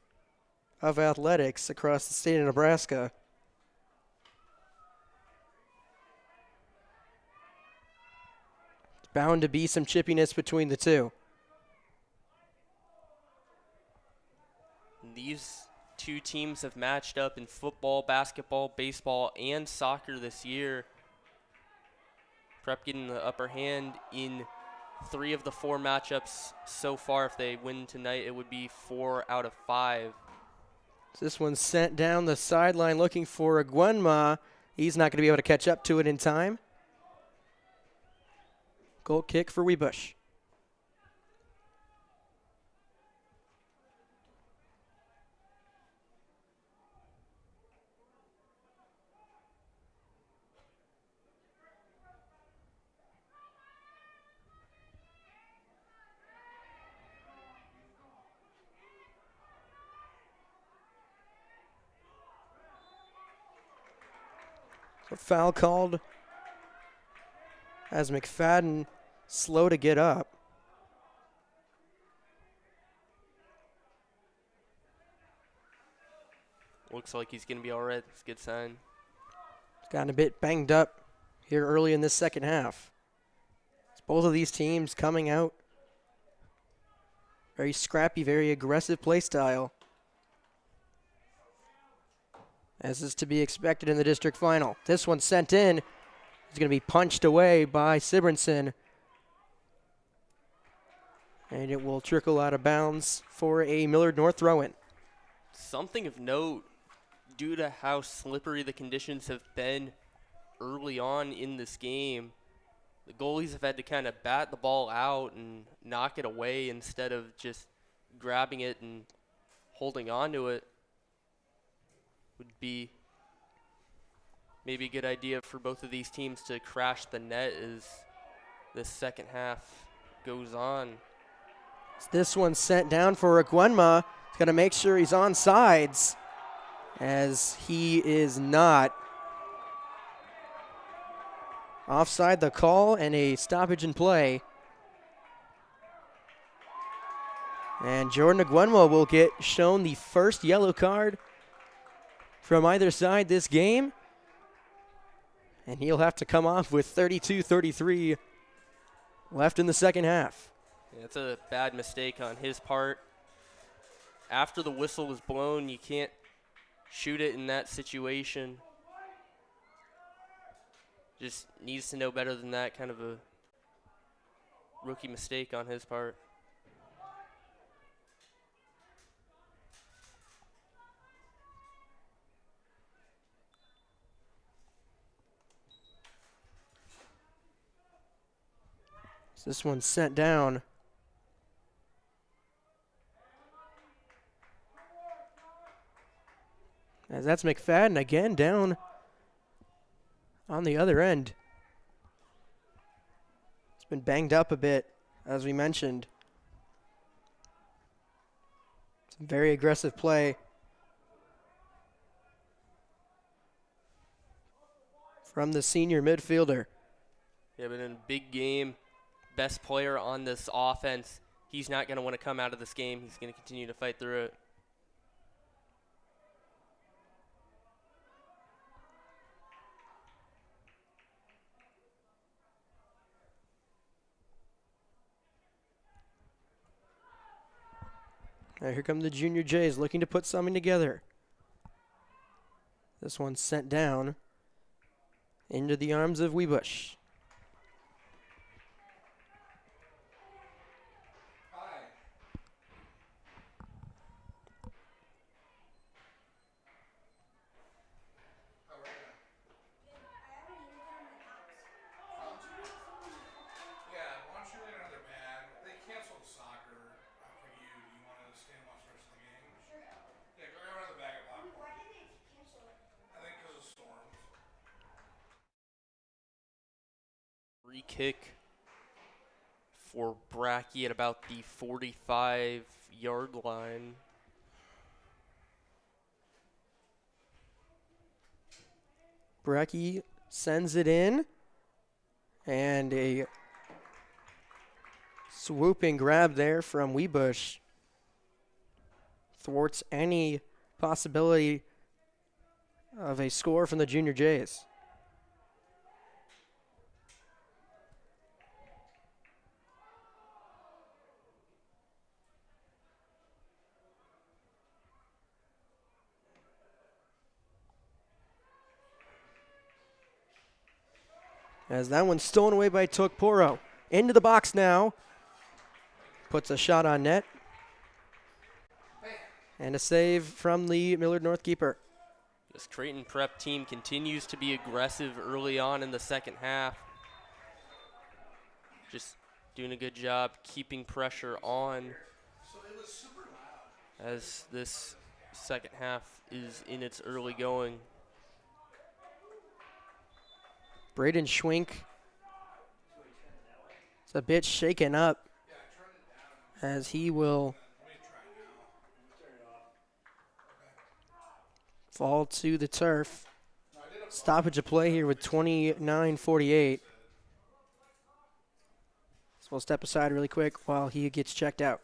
of athletics across the state of Nebraska. It's bound to be some chippiness between the two.
These two teams have matched up in football, basketball, baseball, and soccer this year. Prep getting the upper hand in 3 of the 4 matchups so far. If they win tonight, it would be 4 out of 5.
This one's sent down the sideline looking for Agwenma. He's not going to be able to catch up to it in time. Goal kick for Webush. So foul called as McFadden slow to get up.
Looks like he's going to be all right. That's a good sign.
He's gotten a bit banged up here early in this second half. It's both of these teams coming out very scrappy, very aggressive play style, as is to be expected in the district final. This one sent in. It's going to be punched away by Sibrinson. And it will trickle out of bounds for a Millard North throw-in.
Something of note, due to how slippery the conditions have been early on in this game, the goalies have had to kind of bat the ball out and knock it away instead of just grabbing it and holding on to it. Would be maybe a good idea for both of these teams to crash the net as the second half goes on.
This one's sent down for Agwenma. He's got to make sure he's on sides, as he is not. Offside the call and a stoppage in play. And Jordan Agwenma will get shown the first yellow card from either side this game. And he'll have to come off with 32-33 left in the second half.
Yeah, it's a bad mistake on his part. After the whistle is blown, you can't shoot it in that situation. Just needs to know better than that, kind of a rookie mistake on his part.
So this one's sent down. As that's McFadden again down on the other end. It's been banged up a bit, as we mentioned. Some very aggressive play from the senior midfielder.
Yeah, but in a big game, best player on this offense, he's not going to want to come out of this game. He's going to continue to fight through it.
All right, here come the Junior Jays looking to put something together. This one's sent down into the arms of Webush.
free kick for Brackey at about the 45-yard line.
Brecky sends it in. And a swooping grab there from Weebush thwarts any possibility of a score from the Junior Jays. As that one's stolen away by Tokporo. Into the box now. Puts a shot on net. And a save from the Millard North keeper.
This Creighton Prep team continues to be aggressive early on in the second half. Just doing a good job keeping pressure on as this second half is in its early going.
Braden Schwink is a bit shaken up as he will fall to the turf. Stoppage of play here with 29:48. So we'll step aside really quick while he gets checked out.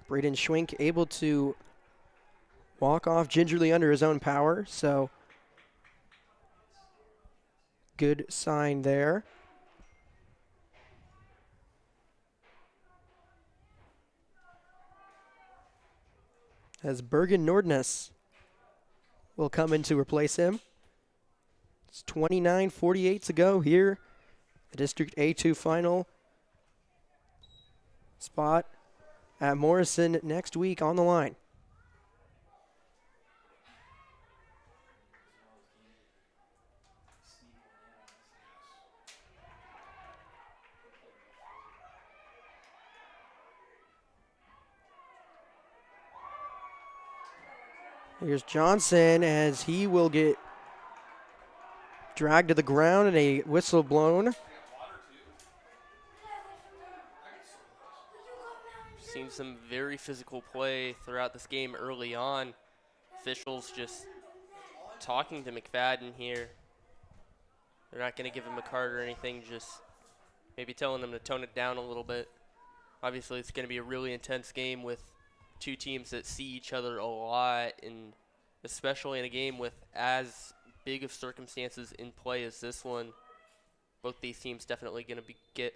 Braden Schwink able to walk off gingerly under his own power, so good sign there. As Bergen Nordness will come in to replace him. It's 29:48 to go here. The District A2 final spot at Morrison next week on the line. Here's Johnson as he will get dragged to the ground and a whistle blown.
Seen some very physical play throughout this game early on. Officials just talking to McFadden here. They're not going to give him a card or anything, just maybe telling them to tone it down a little bit. Obviously, it's going to be a really intense game with two teams that see each other a lot, and especially in a game with as big of circumstances in play as this one. Both these teams definitely going to get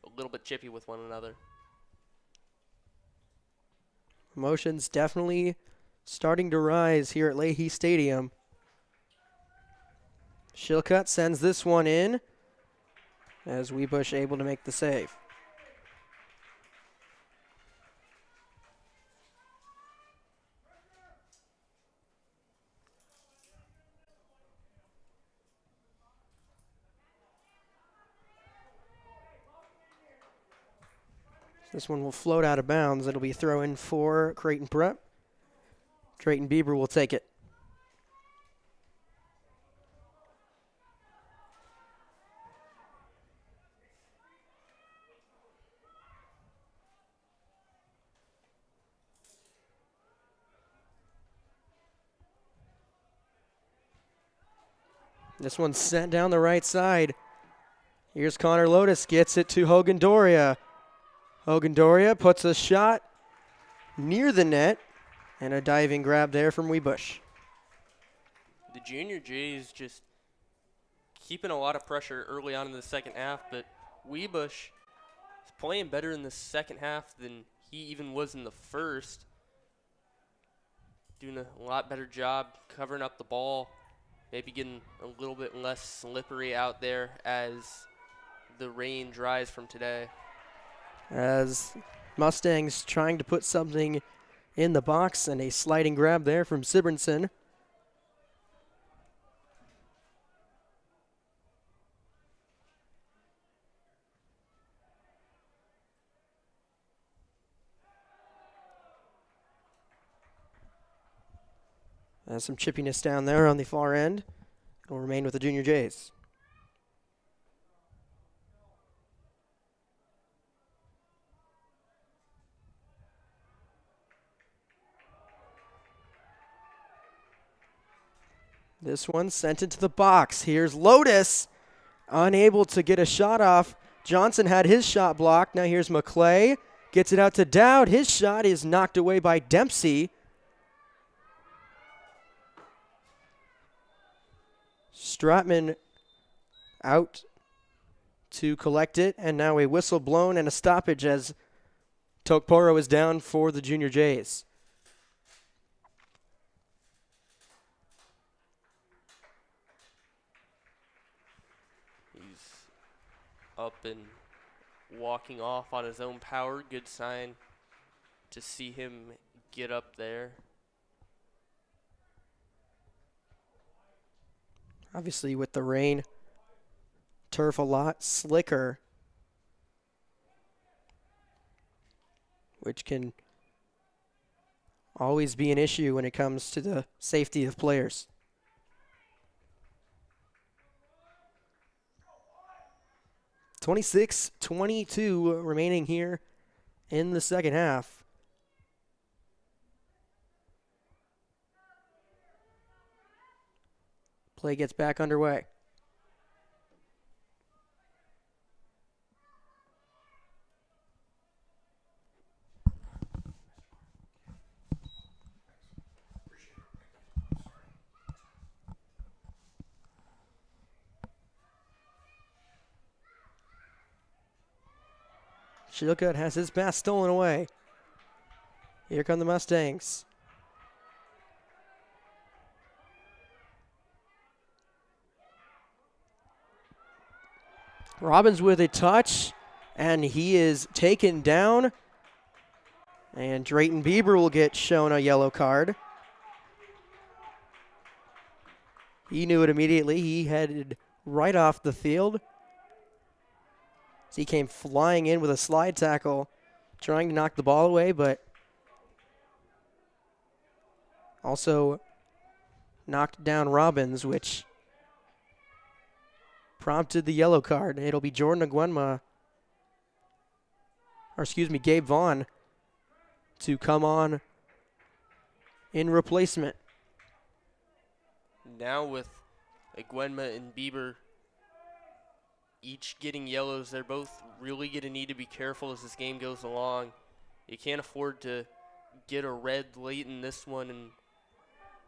a little bit chippy with one another.
Emotions definitely starting to rise here at Leahy Stadium. Shilcutt sends this one in as Weebush able to make the save. This one will float out of bounds. It'll be a throw in for Creighton Prep. Drayton Bieber will take it. This one's sent down the right side. Here's Connor Lotus, gets it to Hogan Doria. Hogan Doria puts a shot near the net. And a diving grab there from Weebush.
The Junior Jays just keeping a lot of pressure early on in the second half, but Weebush is playing better in the second half than he even was in the first. Doing a lot better job covering up the ball, maybe getting a little bit less slippery out there as the rain dries from today.
As Mustangs trying to put something in the box, and a sliding grab there from Sibrinson. Some chippiness down there on the far end. Will remain with the Junior Jays. This one sent into the box. Here's Lotus, unable to get a shot off. Johnson had his shot blocked. Now here's McClay. Gets it out to Dowd. His shot is knocked away by Dempsey. Stratman out to collect it, and now a whistle blown and a stoppage as Tokporo is down for the Junior Jays.
He's up and walking off on his own power. Good sign to see him get up there.
Obviously, with the rain, turf a lot slicker, which can always be an issue when it comes to the safety of players. .26-22 remaining here in the second half. Play gets back underway. Chilcutt has his pass stolen away. Here come the Mustangs. Robbins with a touch, and he is taken down. And Drayton Bieber will get shown a yellow card. He knew it immediately. He headed right off the field. So he came flying in with a slide tackle, trying to knock the ball away, but also knocked down Robbins, which prompted the yellow card. It'll be Gabe Vaughn to come on in replacement.
Now with Aguenma and Bieber each getting yellows, they're both really going to need to be careful as this game goes along. You can't afford to get a red late in this one and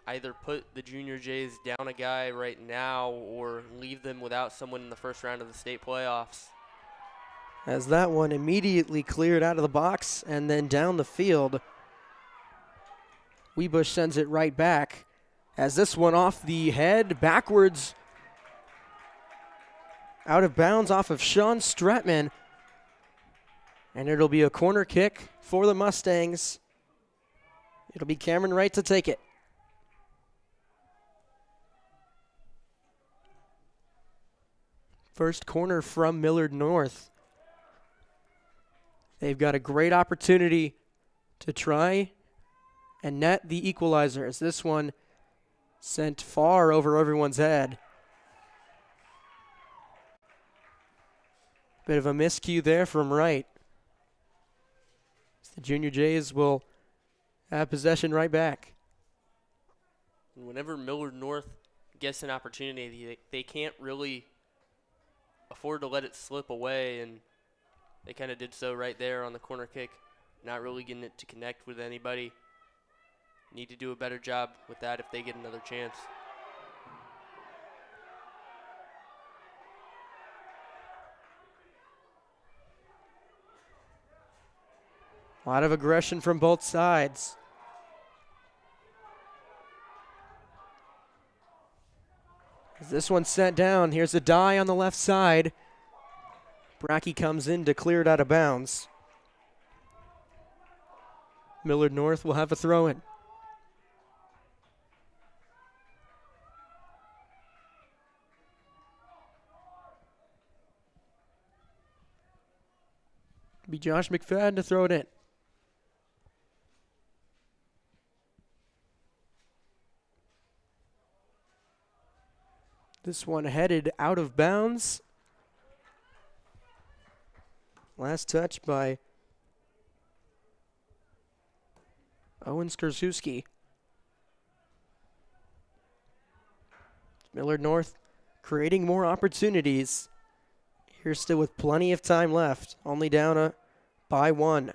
either put the Junior Jays down a guy right now or leave them without someone in the first round of the state playoffs.
As that one immediately cleared out of the box and then down the field. Weebush sends it right back. As this one off the head, backwards, out of bounds off of Sean Stratman. And it'll be a corner kick for the Mustangs. It'll be Cameron Wright to take it. First corner from Millard North. They've got a great opportunity to try and net the equalizer as this one sent far over everyone's head. Bit of a miscue there from Wright. The Junior Jays will have possession right back.
Whenever Millard North gets an opportunity, they can't really afford to let it slip away, and they kind of did so right there on the corner kick not really getting it to connect with anybody. Need to do a better job with that if they get another chance.
A lot of aggression from both sides. As this one's sent down, here's a die on the left side. Brackey comes in to clear it out of bounds. Millard North will have a throw in. Be Josh McFadden to throw it in. This one headed out of bounds. Last touch by Owen Skorzuski. Millard North creating more opportunities. Here still with plenty of time left. Only down by one.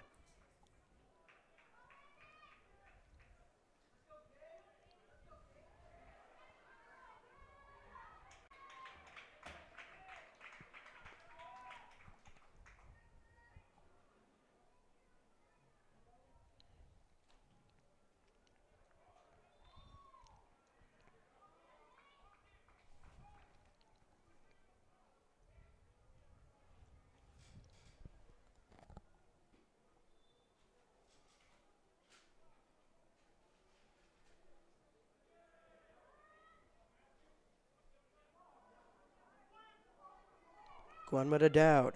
Gwenma to Dowd.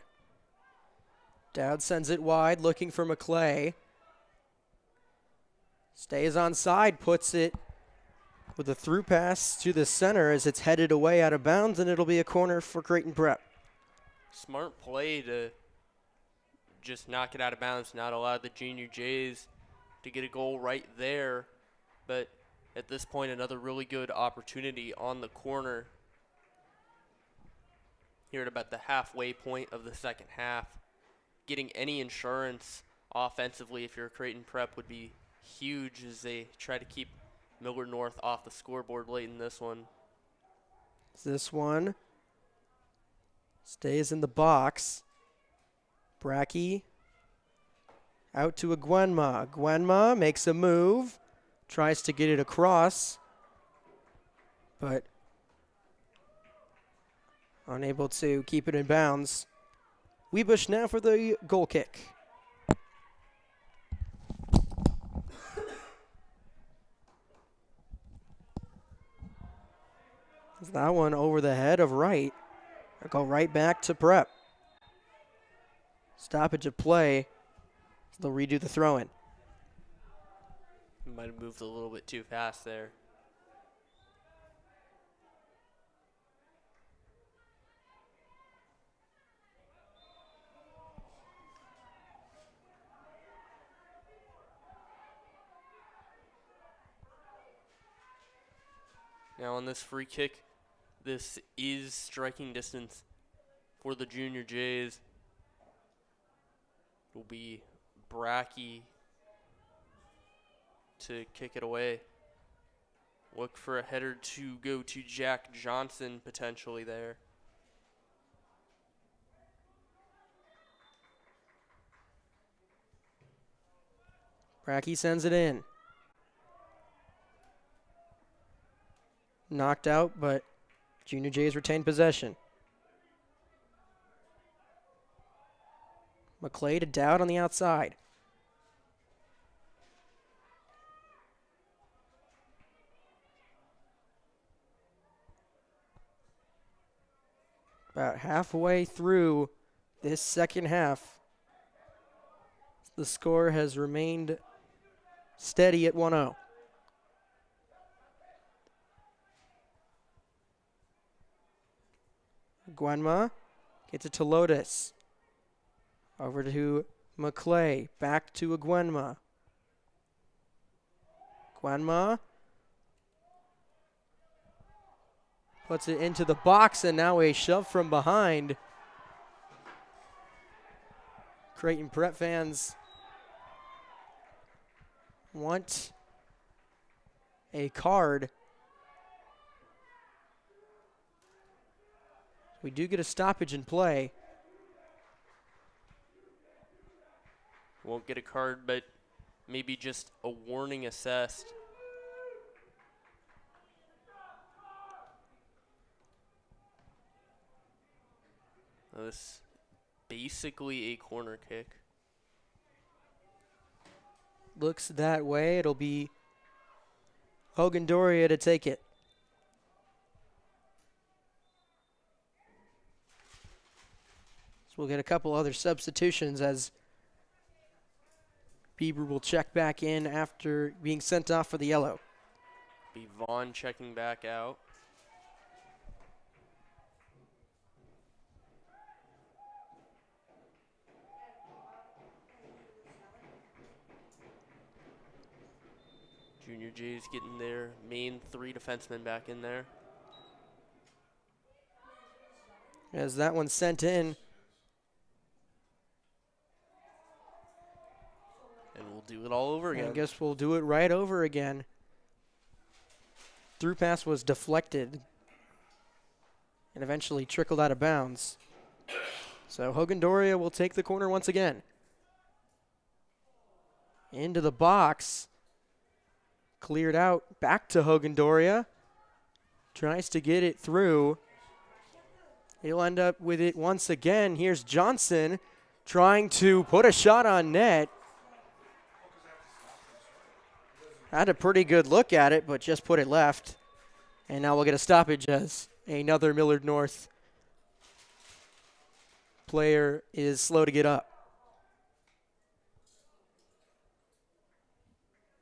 Dowd sends it wide, looking for McClay. Stays on side, puts it with a through pass to the center as it's headed away out of bounds, and it'll be a corner for Creighton Prep.
Smart play to just knock it out of bounds, not allow the Junior Jays to get a goal right there. But at this point, another really good opportunity on the corner. Here at about the halfway point of the second half. Getting any insurance offensively if you're a Creighton Prep would be huge as they try to keep Millard North off the scoreboard late in this one.
This one stays in the box. Brackey out to Gwenma. Gwenma makes a move, tries to get it across, but unable to keep it in bounds. Webush now for the goal kick. That one over the head of Wright. It'll go right back to Prep. Stoppage of play. They'll redo the throw-in.
Might have moved a little bit too fast there. Now on this free kick, this is striking distance for the Junior Jays. It will be Brackey to kick it away. Look for a header to go to Jack Johnson potentially there.
Brackey sends it in. Knocked out, but Junior Jays retain possession. McClay to Dowd on the outside. About halfway through this second half, the score has remained steady at 1-0. Gwenma gets it to Lotus. Over to McClay. Back to Gwenma. Gwenma puts it into the box, and now a shove from behind. Creighton Prep fans want a card. We do get a stoppage in play.
Won't get a card, but maybe just a warning assessed. This basically a corner kick.
Looks that way. It'll be Hogan Doria to take it. So we'll get a couple other substitutions as Bieber will check back in after being sent off for the yellow.
Be Vaughn checking back out. Junior Jays getting their main 3 defensemen back in there.
As that one's sent in.
And we'll do it all over again.
I guess we'll do it right over again. Through pass was deflected and eventually trickled out of bounds. So Hogan Doria will take the corner once again. Into the box. Cleared out. Back to Hogan Doria. Tries to get it through. He'll end up with it once again. Here's Johnson trying to put a shot on net. Had a pretty good look at it, but just put it left. And now we'll get a stoppage as another Millard North player is slow to get up.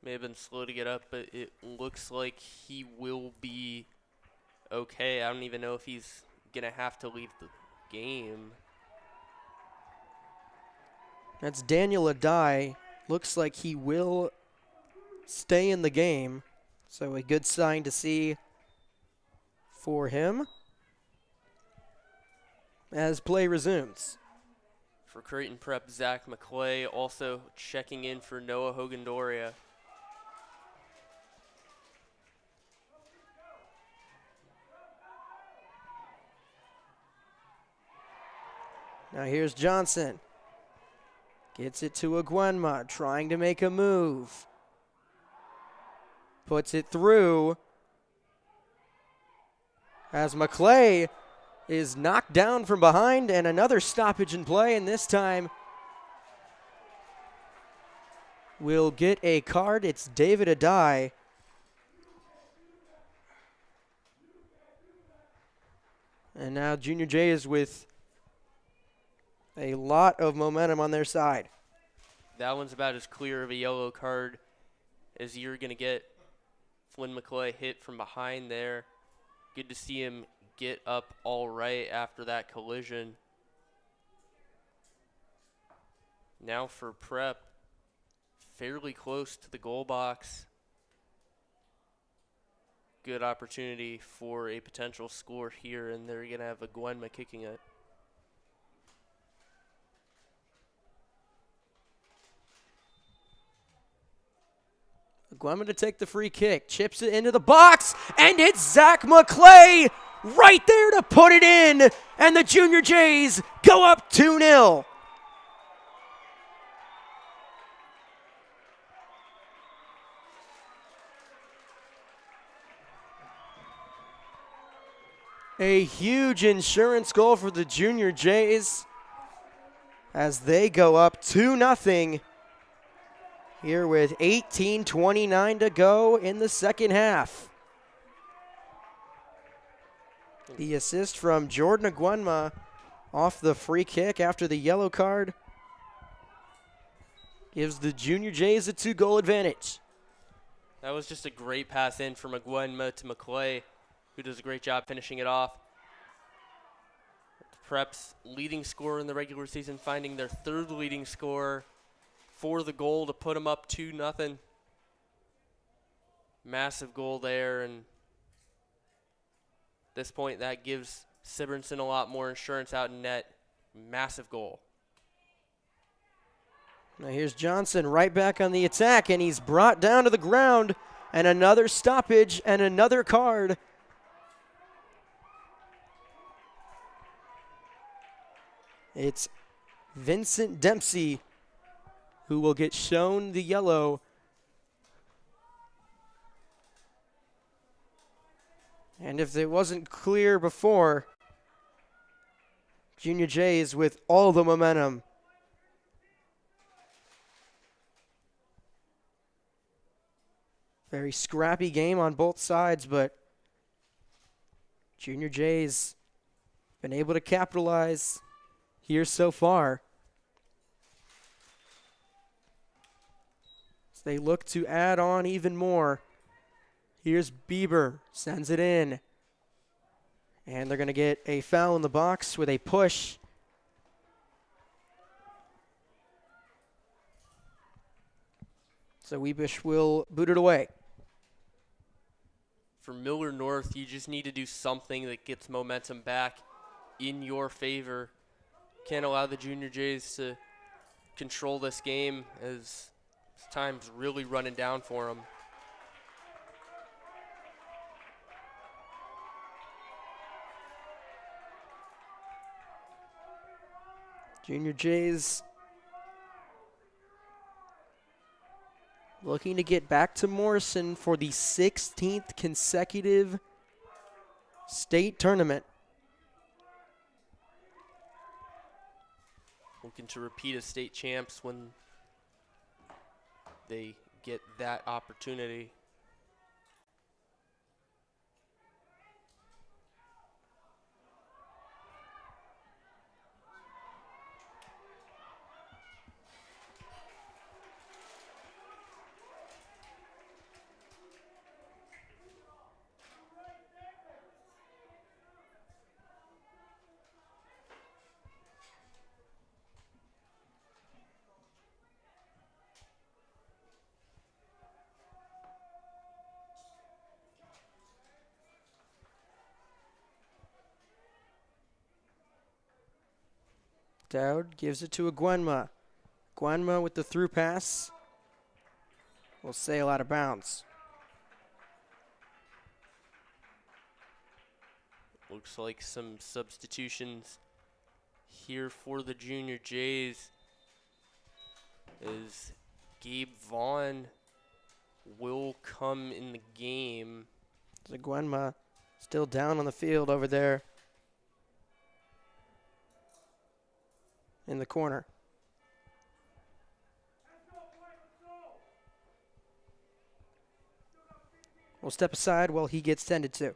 May have been slow to get up, but it looks like he will be okay. I don't even know if he's going to have to leave the game.
That's Daniel Adai. Looks like he will stay in the game. So a good sign to see for him as play resumes.
For Creighton Prep, Zach McClay also checking in for Noah Hogan Doria.
Now here's Johnson. Gets it to Aguenma, trying to make a move. Puts it through. As McClay is knocked down from behind, and another stoppage in play, and this time we'll get a card. It's David Adai. And now Junior J is with a lot of momentum on their side.
That one's about as clear of a yellow card as you're going to get. Flynn McClay hit from behind there. Good to see him get up all right after that collision. Now for Prep, fairly close to the goal box. Good opportunity for a potential score here, and they're going to have Aguenma kicking it.
Aguenma to take the free kick, chips it into the box, and it's Zach McClay right there to put it in, and the Junior Jays go up 2-0. A huge insurance goal for the Junior Jays as they go up 2-0. Here with 18:29 to go in the second half. The assist from Jordan Aguenma off the free kick after the yellow card gives the Junior Jays a 2-goal advantage.
That was just a great pass in from Aguenma to McClay, who does a great job finishing it off. Prep's leading scorer in the regular season, finding their third leading scorer for the goal to put them up 2-0. Massive goal there, and at this point that gives Sibernson a lot more insurance out in net. Massive goal.
Now here's Johnson right back on the attack, and he's brought down to the ground. And another stoppage and another card. It's Vincent Dempsey who will get shown the yellow. And if it wasn't clear before, Junior Jays with all the momentum. Very scrappy game on both sides, but Junior Jays been able to capitalize here so far. As they look to add on even more. Here's Bieber, sends it in. And they're going to get a foul in the box with a push. So Weebush will boot it away.
For Millard North, you just need to do something that gets momentum back in your favor. Can't allow the Junior Jays to control this game as time's really running down for them.
Junior Jays looking to get back to Morrison for the 16th consecutive state tournament.
Looking to repeat as state champs when they get that opportunity.
Dowd gives it to Aguenma. Aguenma with the through pass will sail out of bounds.
Looks like some substitutions here for the Junior Jays as Gabe Vaughn will come in the game.
Aguenma still down on the field over there in the corner. We'll step aside while he gets tended to.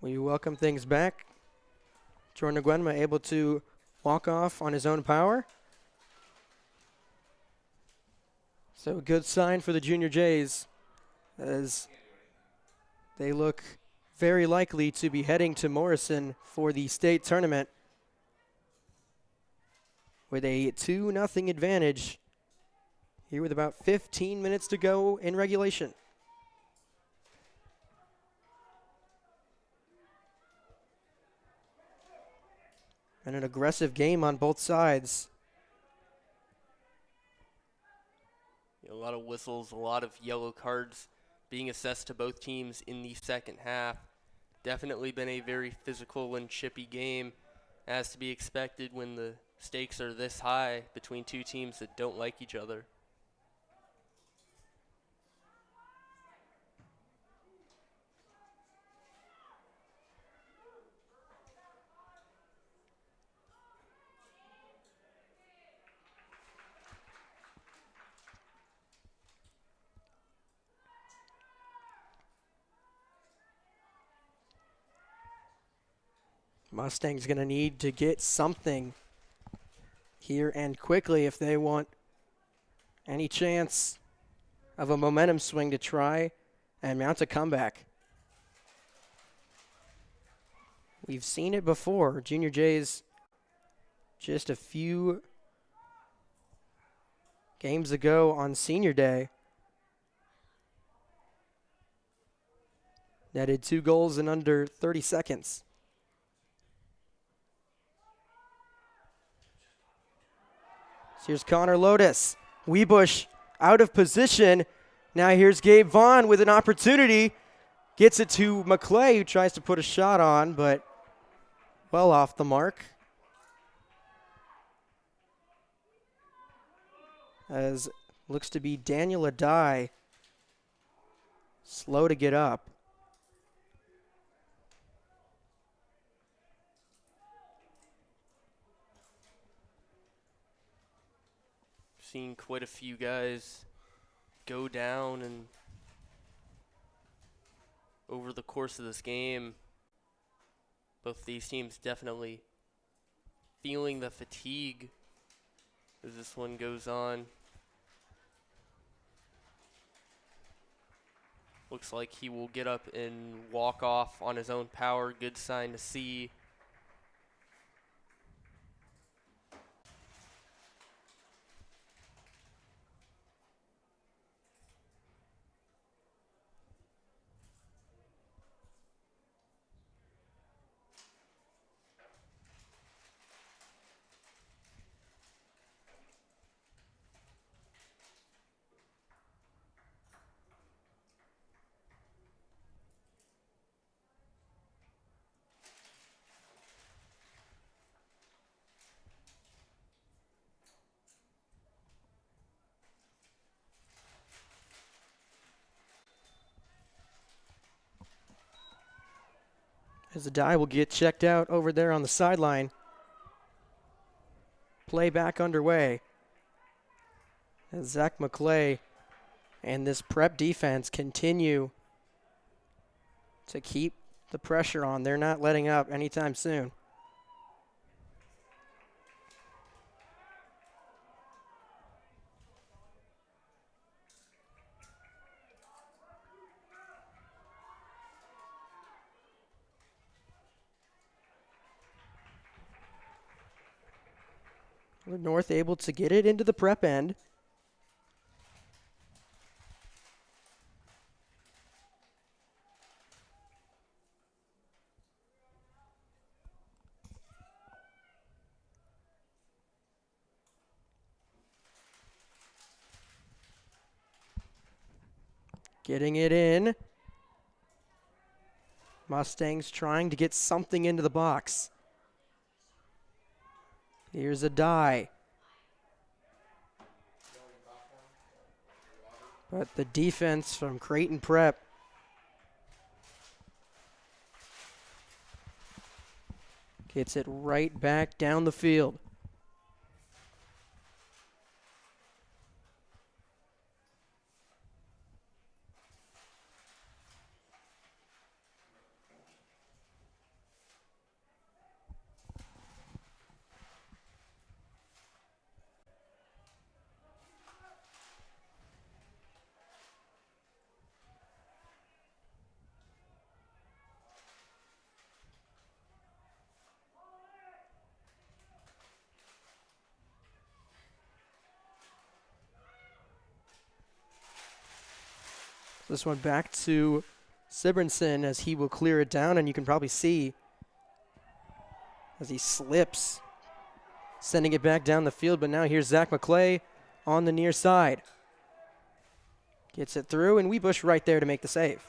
We welcome things back. Jordan Aguenma able to walk off on his own power. So a good sign for the Junior Jays as they look very likely to be heading to Morrison for the state tournament. with a 2-0 advantage here with about 15 minutes to go in regulation. And an aggressive game on both sides.
A lot of whistles, a lot of yellow cards being assessed to both teams in the second half. Definitely been a very physical and chippy game, as to be expected when the stakes are this high between two teams that don't like each other.
Mustang's going to need to get something here and quickly if they want any chance of a momentum swing to try and mount a comeback. We've seen it before. Junior Jays just a few games ago on Senior Day netted 2 goals in under 30 seconds. So here's Connor Lotus. Weebush out of position. Now here's Gabe Vaughn with an opportunity. Gets it to McClay, who tries to put a shot on, but well off the mark. As looks to be Daniel Adai slow to get up.
Seen quite a few guys go down, and over the course of this game, both these teams definitely feeling the fatigue as this one goes on. Looks like he will get up and walk off on his own power. Good sign to see.
As the die will get checked out over there on the sideline. Play back underway. As Zach McClay and this prep defense continue to keep the pressure on. They're not letting up anytime soon. North able to get it into the prep end. Getting it in. Mustangs trying to get something into the box. Here's a die. But the defense from Creighton Prep gets it right back down the field. This one back to Sibrinson as he will clear it down, and you can probably see as he slips, sending it back down the field. But now here's Zach McClay on the near side. Gets it through, and Webush right there to make the save.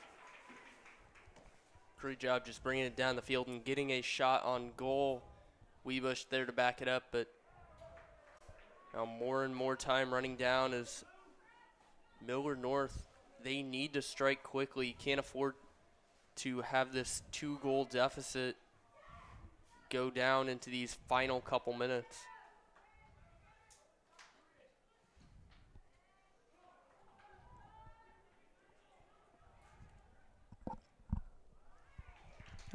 Great job just bringing it down the field and getting a shot on goal. Webush there to back it up, but now more and more time running down as Millard North, they need to strike quickly. Can't afford to have this 2-goal deficit go down into these final couple minutes.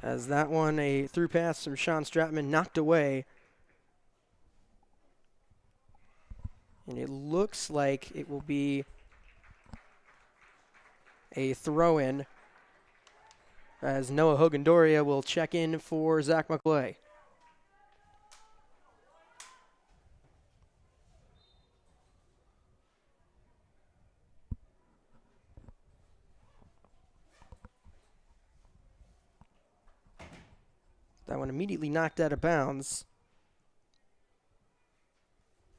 As that one, a through pass from Sean Stratman, knocked away. And it looks like it will be a throw-in as Noah Hogandoria will check in for Zach McClay. That one immediately knocked out of bounds.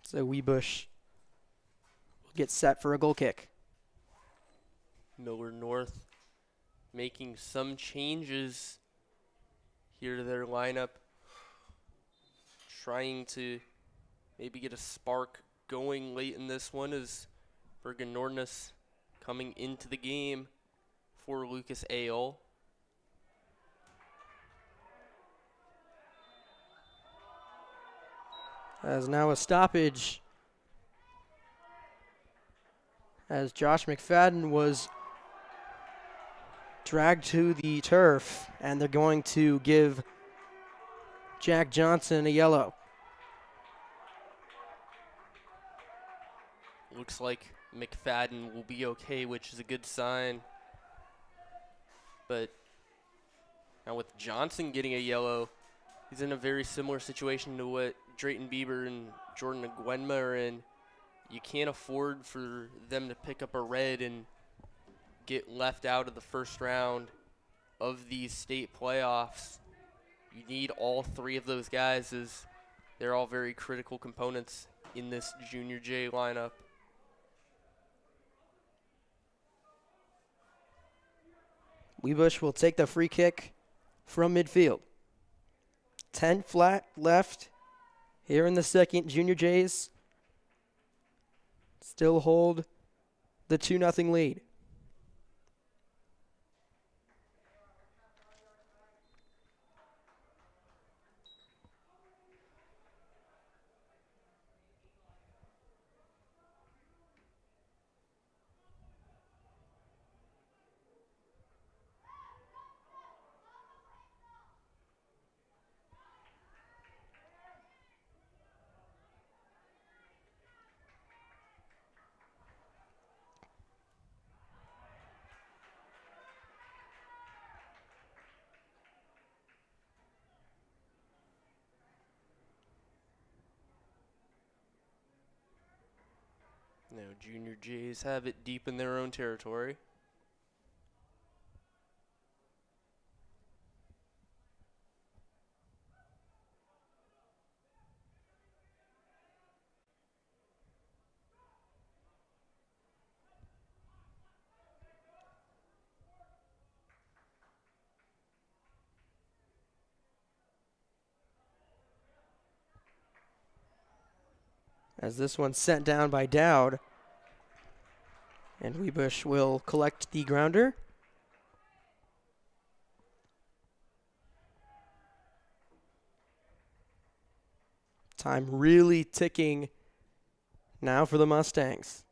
So Webush will get set for a goal kick.
Millard North making some changes here to their lineup, trying to maybe get a spark going late in this one as Bergen Nordness coming into the game for Lucas Aole.
As now a stoppage as Josh McFadden was dragged to the turf, and they're going to give Jack Johnson a yellow.
Looks like McFadden will be okay, which is a good sign. But now with Johnson getting a yellow, he's in a very similar situation to what Drayton Bieber and Jordan Nguyenma are in. You can't afford for them to pick up a red and get left out of the first round of these state playoffs. You need all three of those guys, as they're all very critical components in this Junior J lineup.
Webush will take the free kick from midfield. 10 flat left here in the second. Junior Jays still hold the 2-0 lead.
Now Junior Jays have it deep in their own territory.
As this one's sent down by Dowd. And Webush will collect the grounder. Time really ticking now for the Mustangs.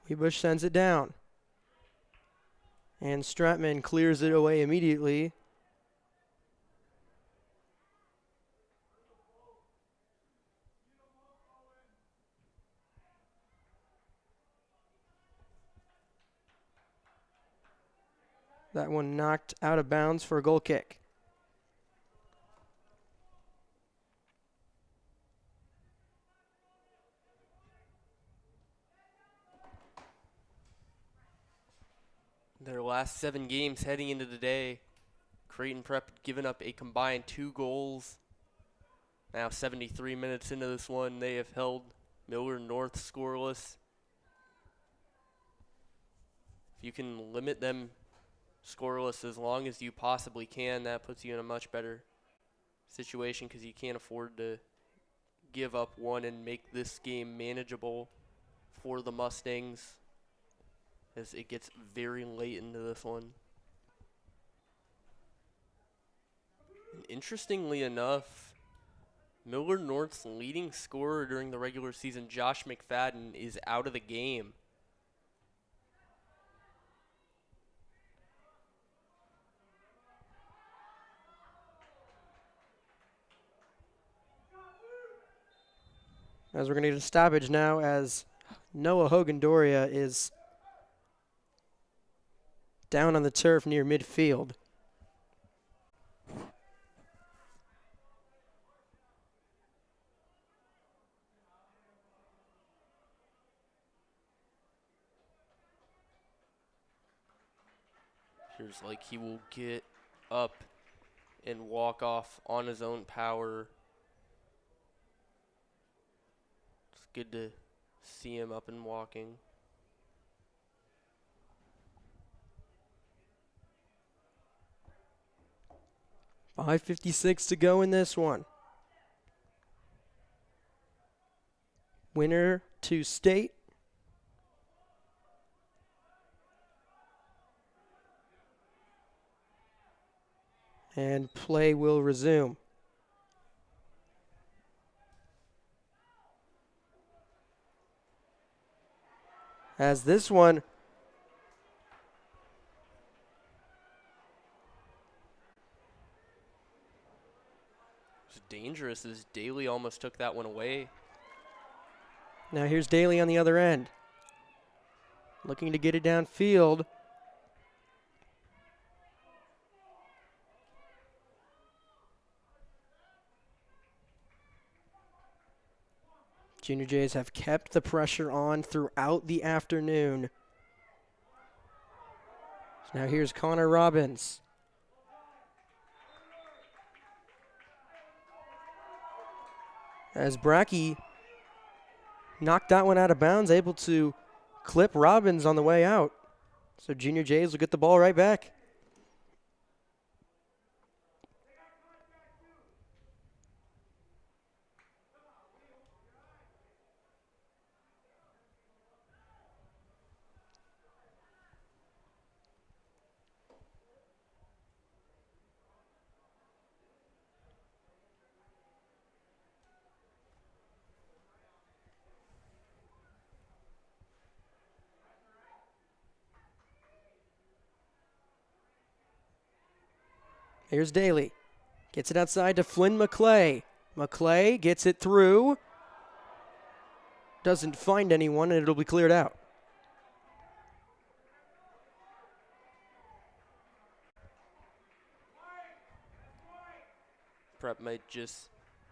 Webush sends it down. And Stratman clears it away immediately. That one knocked out of bounds for a goal kick.
Their last 7 games heading into the day, Creighton Prep given up a combined 2 goals. Now 73 minutes into this one, they have held Millard North scoreless. If you can limit them scoreless as long as you possibly can, that puts you in a much better situation because you can't afford to give up one and make this game manageable for the Mustangs as it gets very late into this one. And interestingly enough, Millard North's leading scorer during the regular season, Josh McFadden, is out of the game.
As we're going to get a stoppage now as Noah Hogan-Doria is down on the turf near midfield.
Appears like he will get up and walk off on his own power. It's good to see him up and walking.
.556 to go in this one. Winner to state. And play will resume. As this one
It's dangerous as Daly almost took that one away.
Now here's Daly on the other end. Looking to get it downfield. Junior Jays have kept the pressure on throughout the afternoon. So now here's Connor Robbins. As Brackey knocked that one out of bounds, able to clip Robbins on the way out. So Junior Jays will get the ball right back. Here's Daly. Gets it outside to Flynn McClay. McClay gets it through. Doesn't find anyone, and it'll be cleared out.
Prep might just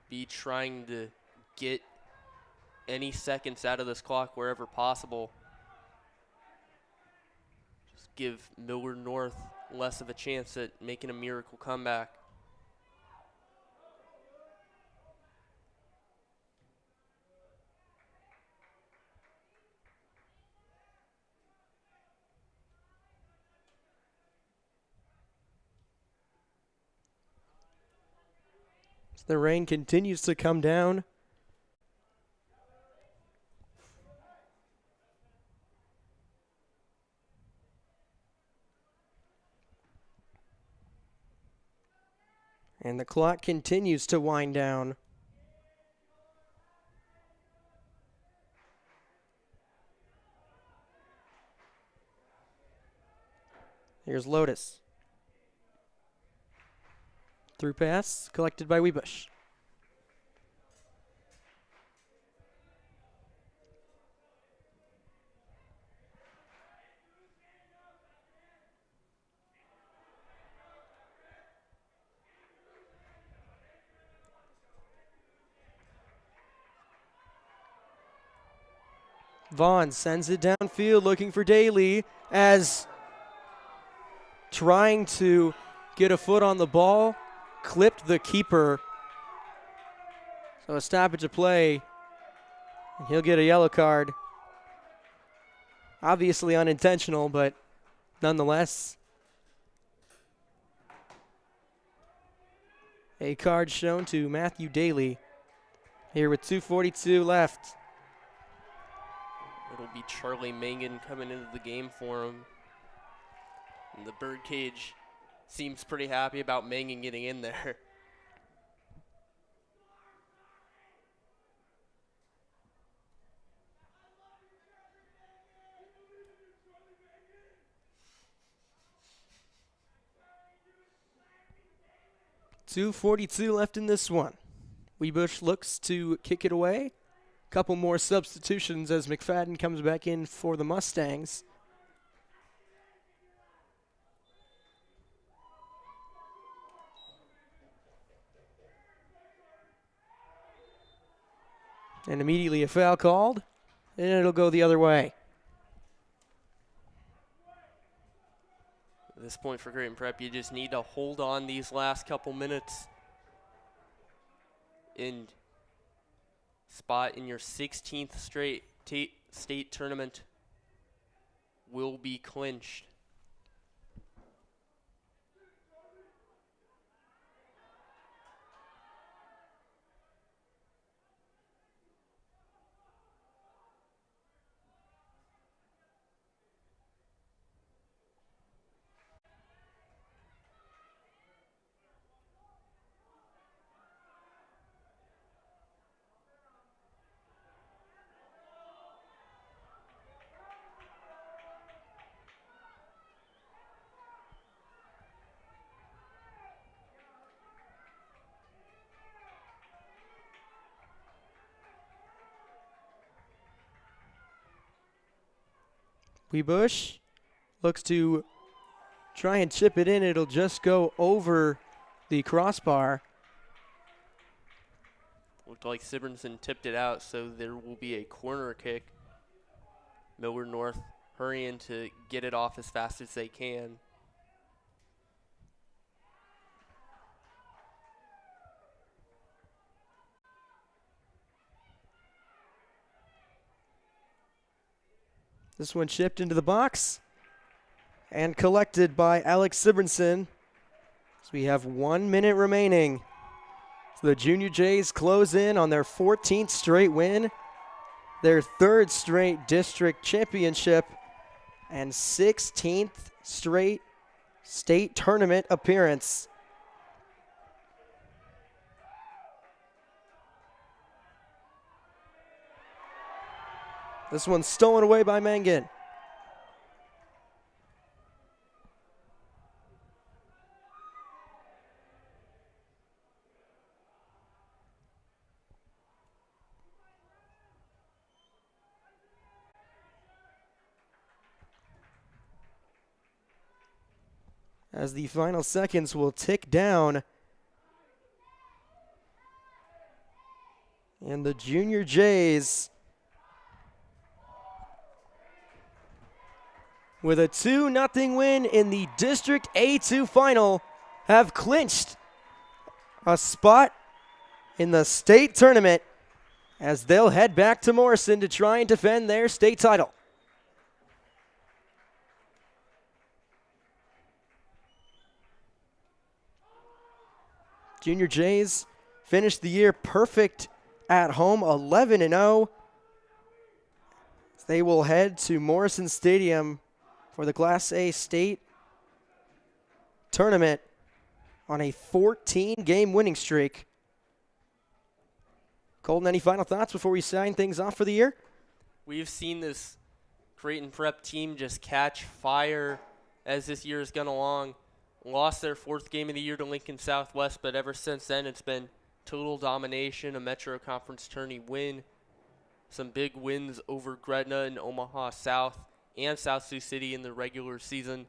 be trying to get any seconds out of this clock wherever possible. Just give Millard North less of a chance at making a miracle comeback.
As the rain continues to come down. And the clock continues to wind down. Here's Lotus. Through pass, collected by Weebush. Vaughn sends it downfield looking for Daly as trying to get a foot on the ball, clipped the keeper. So a stoppage of play, and he'll get a yellow card. Obviously unintentional, but nonetheless. A card shown to Matthew Daly here with 2:42 left.
It'll be Charlie Mangan coming into the game for him. And the birdcage seems pretty happy about Mangan getting in there.
.242 left in this one. Weebush looks to kick it away. Couple more substitutions as McFadden comes back in for the Mustangs. And immediately a foul called, and it'll go the other way.
At this point for Creighton Prep, you just need to hold on these last couple minutes and spot in your 16th straight state tournament will be clinched.
Weebush looks to try and chip it in. It'll just go over the crossbar.
Looked like Sibernson tipped it out, so there will be a corner kick. Millard North hurrying to get it off as fast as they can.
This one chipped into the box and collected by Alex Sibernson. So we have 1 minute remaining. So the Junior Jays close in on their 14th straight win, their 3rd straight district championship, and 16th straight state tournament appearance. This one's stolen away by Mangan. As the final seconds will tick down. And the Junior Jays, with a 2-0 win in the District A-2 final, have clinched a spot in the state tournament as they'll head back to Morrison to try and defend their state title. Junior Jays finished the year perfect at home, 11-0. They will head to Morrison Stadium for the Class A state tournament on a 14-game winning streak. Colton, any final thoughts before we sign things off for the year?
We've seen this Creighton Prep team just catch fire as this year has gone along. Lost their 4th game of the year to Lincoln Southwest, but ever since then it's been total domination, a Metro Conference tourney win, some big wins over Gretna and Omaha South and South Sioux City in the regular season.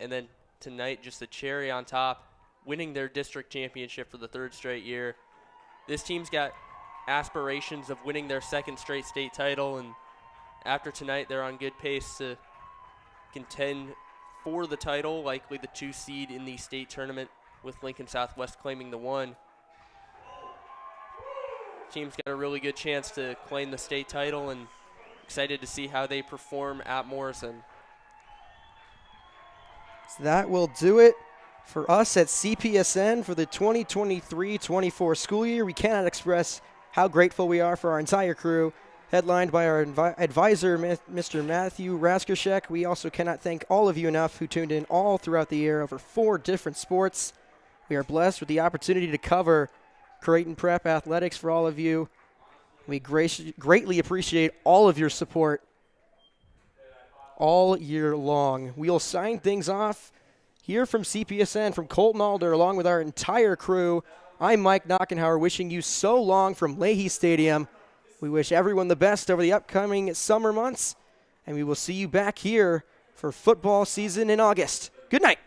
And then tonight, just the cherry on top, winning their district championship for the 3rd straight year. This team's got aspirations of winning their 2nd straight state title, and after tonight, they're on good pace to contend for the title, likely the 2 seed in the state tournament, with Lincoln Southwest claiming the 1. Team's got a really good chance to claim the state title, and excited to see how they perform at Morrison.
So that will do it for us at CPSN for the 2023-24 school year. We cannot express how grateful we are for our entire crew, headlined by our advisor, Mr. Matthew Raskershek. We also cannot thank all of you enough who tuned in all throughout the year over 4 different sports. We are blessed with the opportunity to cover Creighton Prep athletics for all of you. We greatly appreciate all of your support all year long. We'll sign things off here from CPSN, from Colton Alder, along with our entire crew. I'm Mike Knockenhauer, wishing you so long from Leahy Stadium. We wish everyone the best over the upcoming summer months, and we will see you back here for football season in August. Good night.